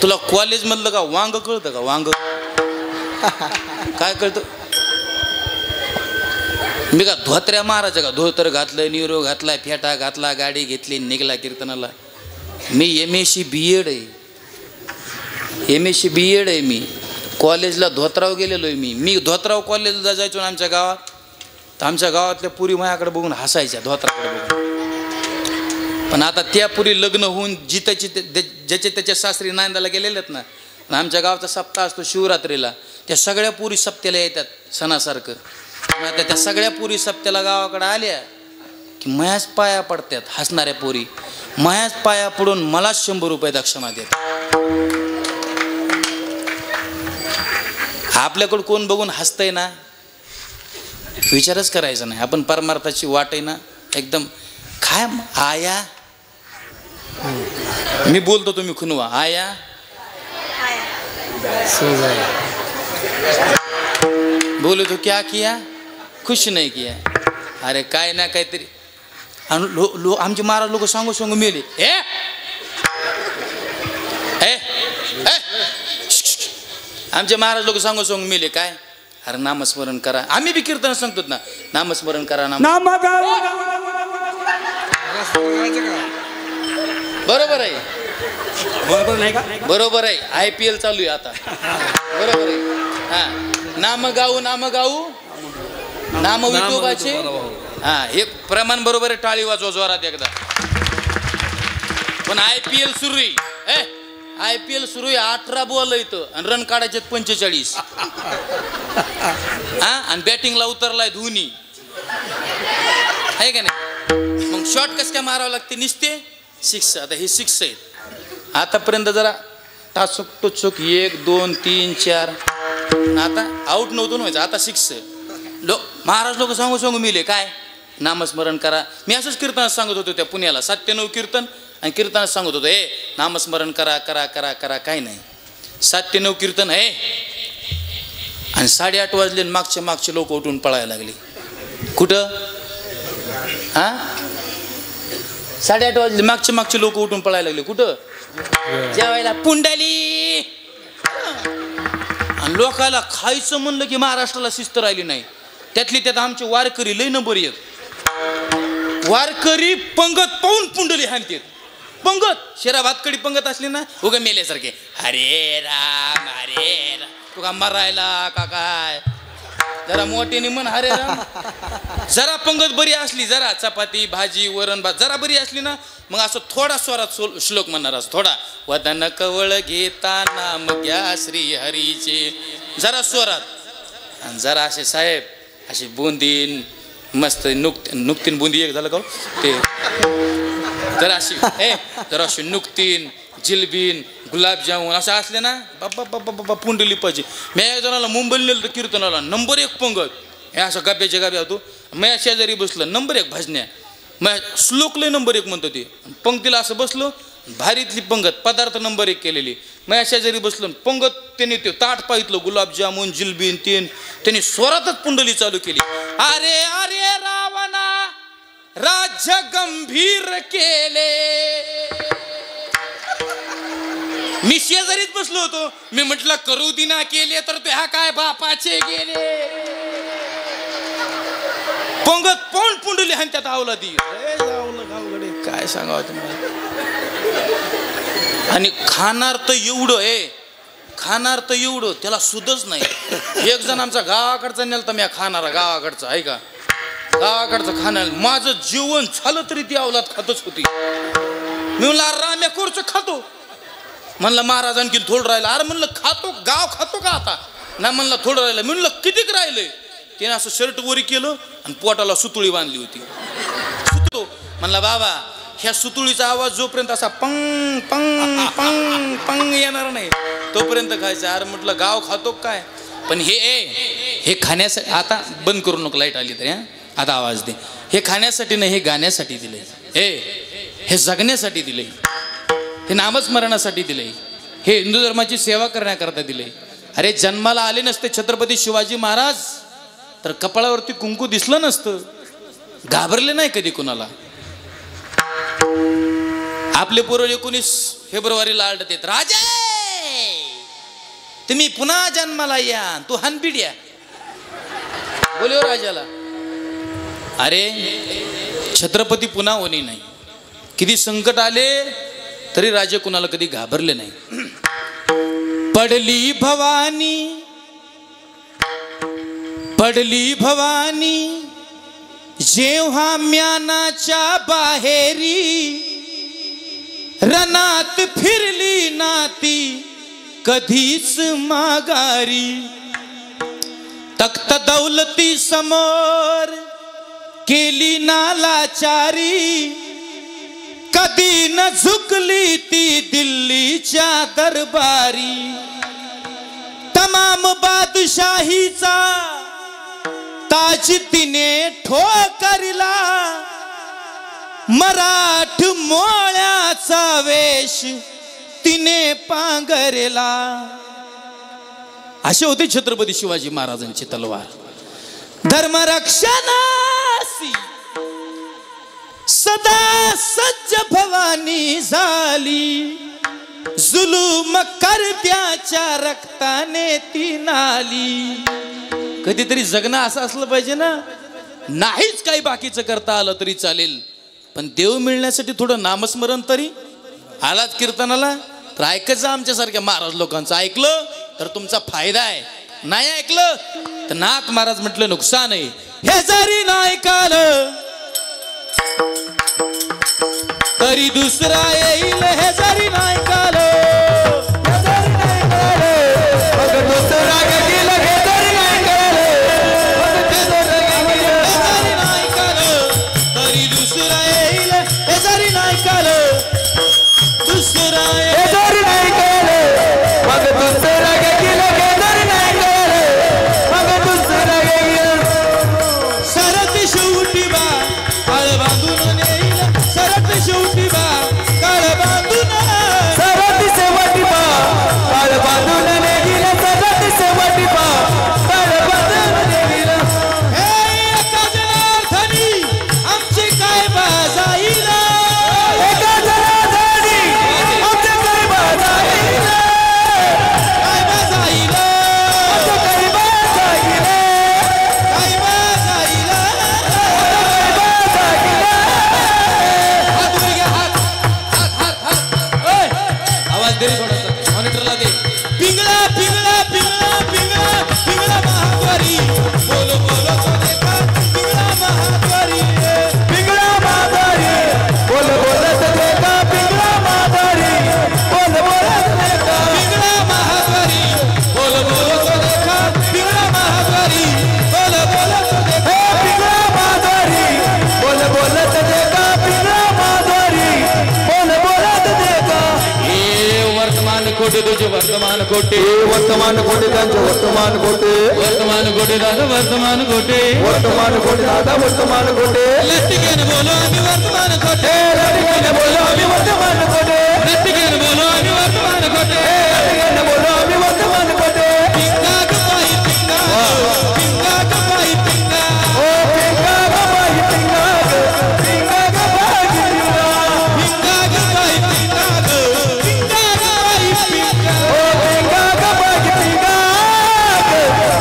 तुला कॉलेज मधलं का वांग कळतं का? वांग काय कळतं? मी का धोत्र्या महाराजा का? धोतर घातलं, निरो घातला, फेटा घातला, गाडी घेतली, निघाला कीर्तनाला. मी MSc BEd आहे, MSc BEd आहे. मी कॉलेजला धोत्राव गेलेलो आहे. मी धोत्राव कॉलेजला जायचो ना आमच्या गावात, तर आमच्या गावातल्या पुरी माझ्याकडे बघून हसायच्या धोत्राकडे बघून. पण आता त्या पुरी लग्न होऊन जिताची ज्याचे त्याच्या सासरी नांदायला गेलेले आहेत ना, आमच्या गावाचा सप्ताह असतो शिवरात्रीला, त्या सगळ्या पुरी सप्त्याला येतात सणासारखं. आता त्या सगळ्या पुरी सप्त्याला गावाकडे आल्या की मयाच पाया पडतात. हसणाऱ्या पुरी मयाच पाया पडून मला 100 रुपये दक्षिणा देतात. आपल्याकडं कोण बघून हसतंय ना, विचारच करायचा नाही. आपण परमार्थाची वाट आहे ना एकदम. काय आया, मी बोलतो तुम्ही खुनवा. आया बोलो तो क्या किया, खुश नाही किया. अरे काय ना काहीतरी. आमचे महाराज लोक सांगू सांगू मेले. आमचे महाराज लोक सांगू सांगू मेले. काय? अरे नामस्मरण करा. आम्ही बी कीर्तन सांगतो ना, नामस्मरण करा. बरोबर आहे,
बरोबर नाही का?
बरोबर आहे. IPL चालू आहे आता. बरोबर आहे. हा, नाम गाऊ नाम विठोबाचे. हा, हे प्रमाण बरोबर आहे. टाळी वाजवा जोरात एकदा. पण IPL सुरू आहे. IPL सुरू आहे. 18 बॉल इथं आणि रन काढायचे 45. हा, आणि बॅटिंगला उतरलाय धोनी, आहे का नाही? मग शॉट कसं काय मारावं लागते? निसते 6. आता हे 6 आहेत. आतापर्यंत जरा टाचूक टुचूक 1 2 3 4. आता आउट नव्हतं व्हायचं, आता 6. महाराज लोक सांगू सांगू मिले. काय? नामस्मरण करा. मी असंच कीर्तनात सांगत होतो त्या पुण्याला. 97 कीर्तन आणि कीर्तनात सांगत होतो, नामस्मरण करा करा करा करा. काय नाही, 97 कीर्तन आहे. आणि 8:30 वाजले, मागचे लोक उठून पळायला लागले. कुठं? हा, 8:30 वाजले, मागचे लोक उठून पळायला लागले. कुठं? जेवायला पुंडली. आणि लोकाला खायचं म्हणलं की महाराष्ट्राला शिस्त राहिली नाही. त्यातली त्यात आमचे वारकरी लय नंबर 1. वारकरी पंगत पाहून पुंडली हाणतात. पंगत शेरा भातकडी पंगत असली ना, उगा मेल्यासारखे, हरे राम हरे राम. तुका मरायला का काय? जरा मोठ्याने म्हण हरे राम. जरा पंगत बरी असली, जरा चपाती भाजी वरण भात जरा बरी असली ना, मग असं थोडा स्वरात श्लोक म्हणणार. असं थोडा, वदन कवळ घेता नाम घ्या श्री हरीचे, जरा स्वरात. आणि जरा असे साहेब अशी बुंदीन मस्त नुकतीन बुंदी एक झालं का ते, जरा अशी जरा अशी नुकतीन जिलबीन गुलाबजामुन असं असले ना, बाबा बाबा बाबा पुंडली पाहिजे. मी एक जणाला मुंबईला नेलं तर कीर्तनाला, नंबर 1 पंगत. हे असं गाब्याच्या गाब्या होतो. मी शेजारी बसलं, नंबर 1 भजन्या. मग श्लोक लय नंबर 1 म्हणतो ते. पंक्तीला असं बसलो, भारीतली पंगत, पदार्थ नंबर 1 केलेली. मग शेजारी बसलो, पंगत त्यांनी ते ताट पाहितलं, गुलाबजामुन जिलबीन तीन. त्यांनी स्वरातच पुंडली चालू केली. अरे अरे रावणा राज्य गंभीर केले. मी शेजारीच बसलो होतो. मी म्हटलं करू दिना केले तर ते हा काय बापाचे गेले. पंगत पाऊन पुंडली आणि त्यात आवला दी. काय सांगावं तुम्हाला. आणि खाणार तर एवढं खाणार तर एवढं त्याला सुधच नाही. एक जण आमचा गावाकडचा नेलता मी खाणारा, गावाकडचा आहे का, गावाकडचं खाणार. माझं जेवण झालं तरी ती अवलाद खातच होती. मी म्हणलं राम्या कोरचं खातो. म्हणलं महाराज आणखी थोडं राहिलं. अरे म्हणलं खातो, गाव खातो का आता? ना म्हणलं थोडं राहिलं. मी म्हणलं कितीक राहिलंय? त्याने असं शर्ट वरी केलं आणि पोटाला सुतुळी बांधली होती. सुतो म्हणला बाबा, ह्या सुतुळीचा आवाज जोपर्यंत असा पंग पंग पंग पंग येणार नाही तोपर्यंत खायचं. अरे म्हटलं गाव खातो काय? पण हे खाण्यासाठी आता बंद करू नको, लाईट आली तरी आता आवाज दे. हे खाण्यासाठी नाही, हे गाण्यासाठी दिले, हे जगण्यासाठी दिले, हे नामस्मरणासाठी दिले, हे हिंदू धर्माची सेवा करण्याकरता दिले. अरे जन्माला आले नसते छत्रपती शिवाजी महाराज तर कपाळावरती कुंकू दिसलं नसतं, घाबरले नाही कधी कुणाला. आपले पूर्वज 19 फेब्रुवारीला आढळत आहेत, राजे तुम्ही पुन्हा जन्माला या, तू हनपिड्या बोलव राजाला. अरे छत्रपती पुन्हा होणे नाही. किती संकट आले तरी राजे कुणाला कधी घाबरले नाही. पडली भवानी जेव्हा म्यानाच्या बाहेरी, रनात फिरली नाती कधीच माघारी. तख्त दौलती समोर केली नालाचारी, कधी न झुकली ती दिल्लीच्या दरबारी. तमाम बादशाहीचा ताज तिने ठोकरला, मराठ मोळ्याचा वेश तिने पांघरला. असे होते छत्रपती शिवाजी महाराजांची तलवार. धर्मरक्षणासी सदा सज्ज भवानी झाली, जुलूम करत्याच्या रक्ताने ती नाली. कधीतरी जगणं असं असलं पाहिजे ना, नाहीच काही बाकीचं करता आलं तरी चालेल, पण देव मिळण्यासाठी थोडं नामस्मरण तरी. आलाच कीर्तनाला तर ऐकायचं आमच्यासारख्या महाराज लोकांचं. ऐकलं तर तुमचा फायदा आहे, नाही ऐकलं तर नाथ महाराज म्हटलं नुकसान आहे. हे जरी नाही ऐकालं तरी दुसरा येईल, हे जरी नाही ऐकालं दुसरा गेलं, हे जरी नाही ऐकालं तरी दुसरा येईल, हे जरी नाही ऐकालं दुसरा हे जरी नाही ऐकालं मग दुसरा गेलं, हे जरी नाही ऐकालं मग दुसरा गेलं. सरत शेवटी बा काळ बांधून येईल, सरत शेवटी बा काळ बांधून, सरत शेवटी बा काळ बांधून येईल, सरत शेवटी बा काळ बांधून येईल. हे एका जनार्दनी आमची काय बाजाईल, एका जनार्दनी आमची काय बाजाईल, काय बाजाईल, काय बाजाईल, काय बाजाईल. आवाज दे थोडासा, मॉनिटरला दे. पिंगळा पिंगळा पिंगळा पिंगळा पिंगळा महाद्वारी, बोलो बोलो तो देखा पिंगळा महाद्वारी, पिंगळा महाद्वारी, बोलो बोलो तो देखा पिंगळा महाद्वारी, बोलो बोलो तो देखा पिंगळा महाद्वारी, बोलो बोलो तो देखा पिंगळा महाद्वारी, बोलो बोलो तो देखा पिंगळा महाद्वारी, बोलो बोलो तो देखा पिंगळा महाद्वारी, बोलो बोलो तो देखा. वर्तमान कोटे तुझे वर्तमान कोटे,
वर्तमान कोटे त्यांचे वर्तमान कोटे,
वर्तमान कोटे दादा वर्तमान कोटे,
वर्तमान कोटे दादा वर्तमान कोटे.
लट्टिकेन बोलो आम्ही वर्तमान कोटे,
लटकेने बोलो आम्ही वर्तमान कोटे,
लट्टिकेन बोलो आम्ही वर्तमान कोटे,
लटकेने बोलो आम्ही वर्तमान कोटे.
पिंगा गपाई पिंगा, पिंगा गपाई पिंगा,
ओ पिंगा गबाई पिंगा, पिंगा गबाई पिंगा,
पिंगा गपाई पिंगा, पिंगा गपाई पिंगा.
ओ पिंगा गबाई पिंगा,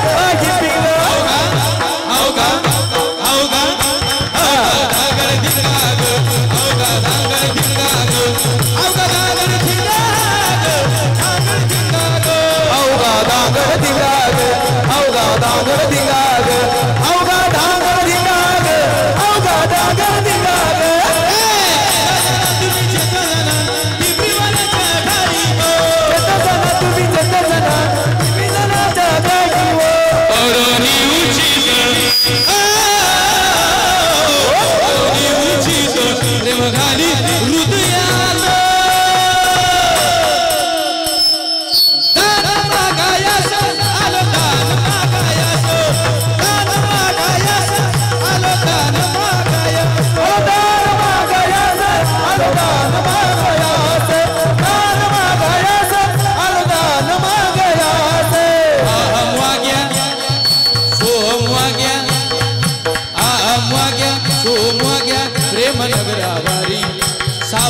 गबाई पिंगा.
औगा औगा औगा धागड धिंगा ग, औगा धागड धिंगा ग,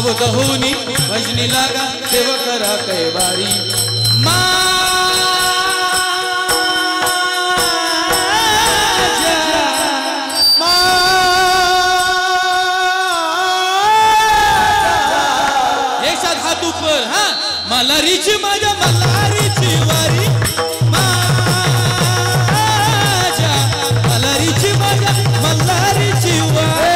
अवध होनी भजनी लागा देव करा कैवारी एक साथ हाथ ऊपर हा मल्हारीची माझ्या मल्हारीची वारी माझ्या मल्हारीची माझ्या मल्हारीची वारी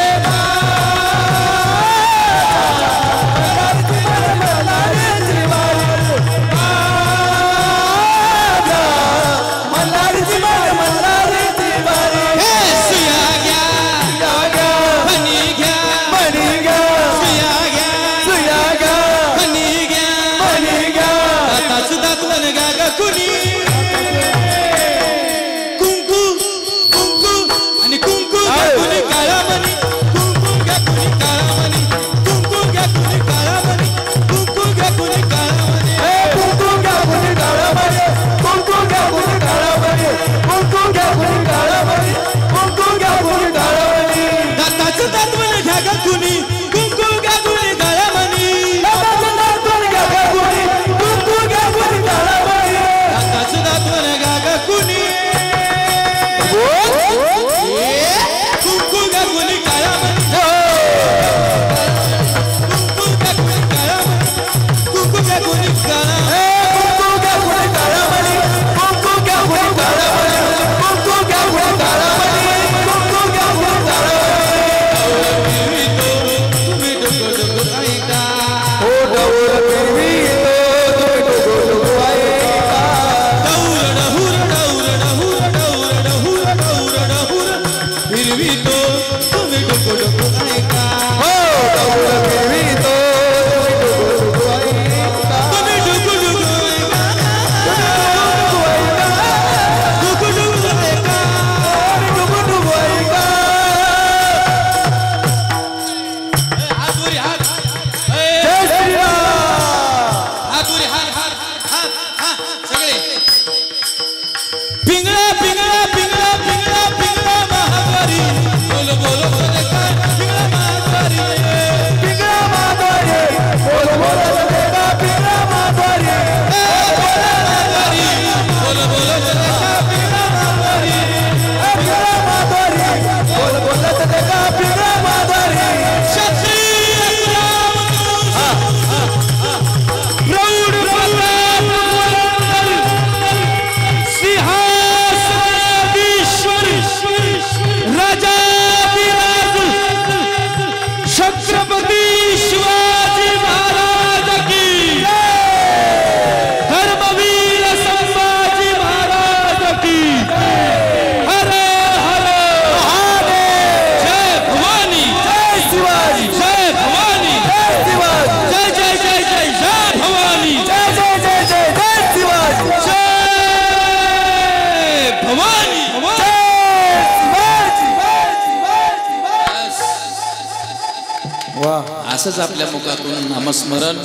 असंच आपल्या मुखातून नामस्मरण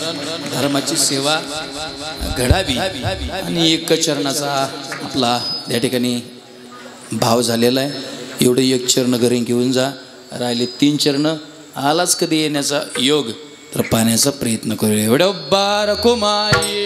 धर्माची सेवा घडावी आणि एक चरणाचा आपला या ठिकाणी भाव झालेला आहे. एवढे एक चरण घरी घेऊन जा, राहिले 3 चरण. आलाच कधी येण्याचा योग तर पाहण्याचा प्रयत्न करूया. एवढं बारको माई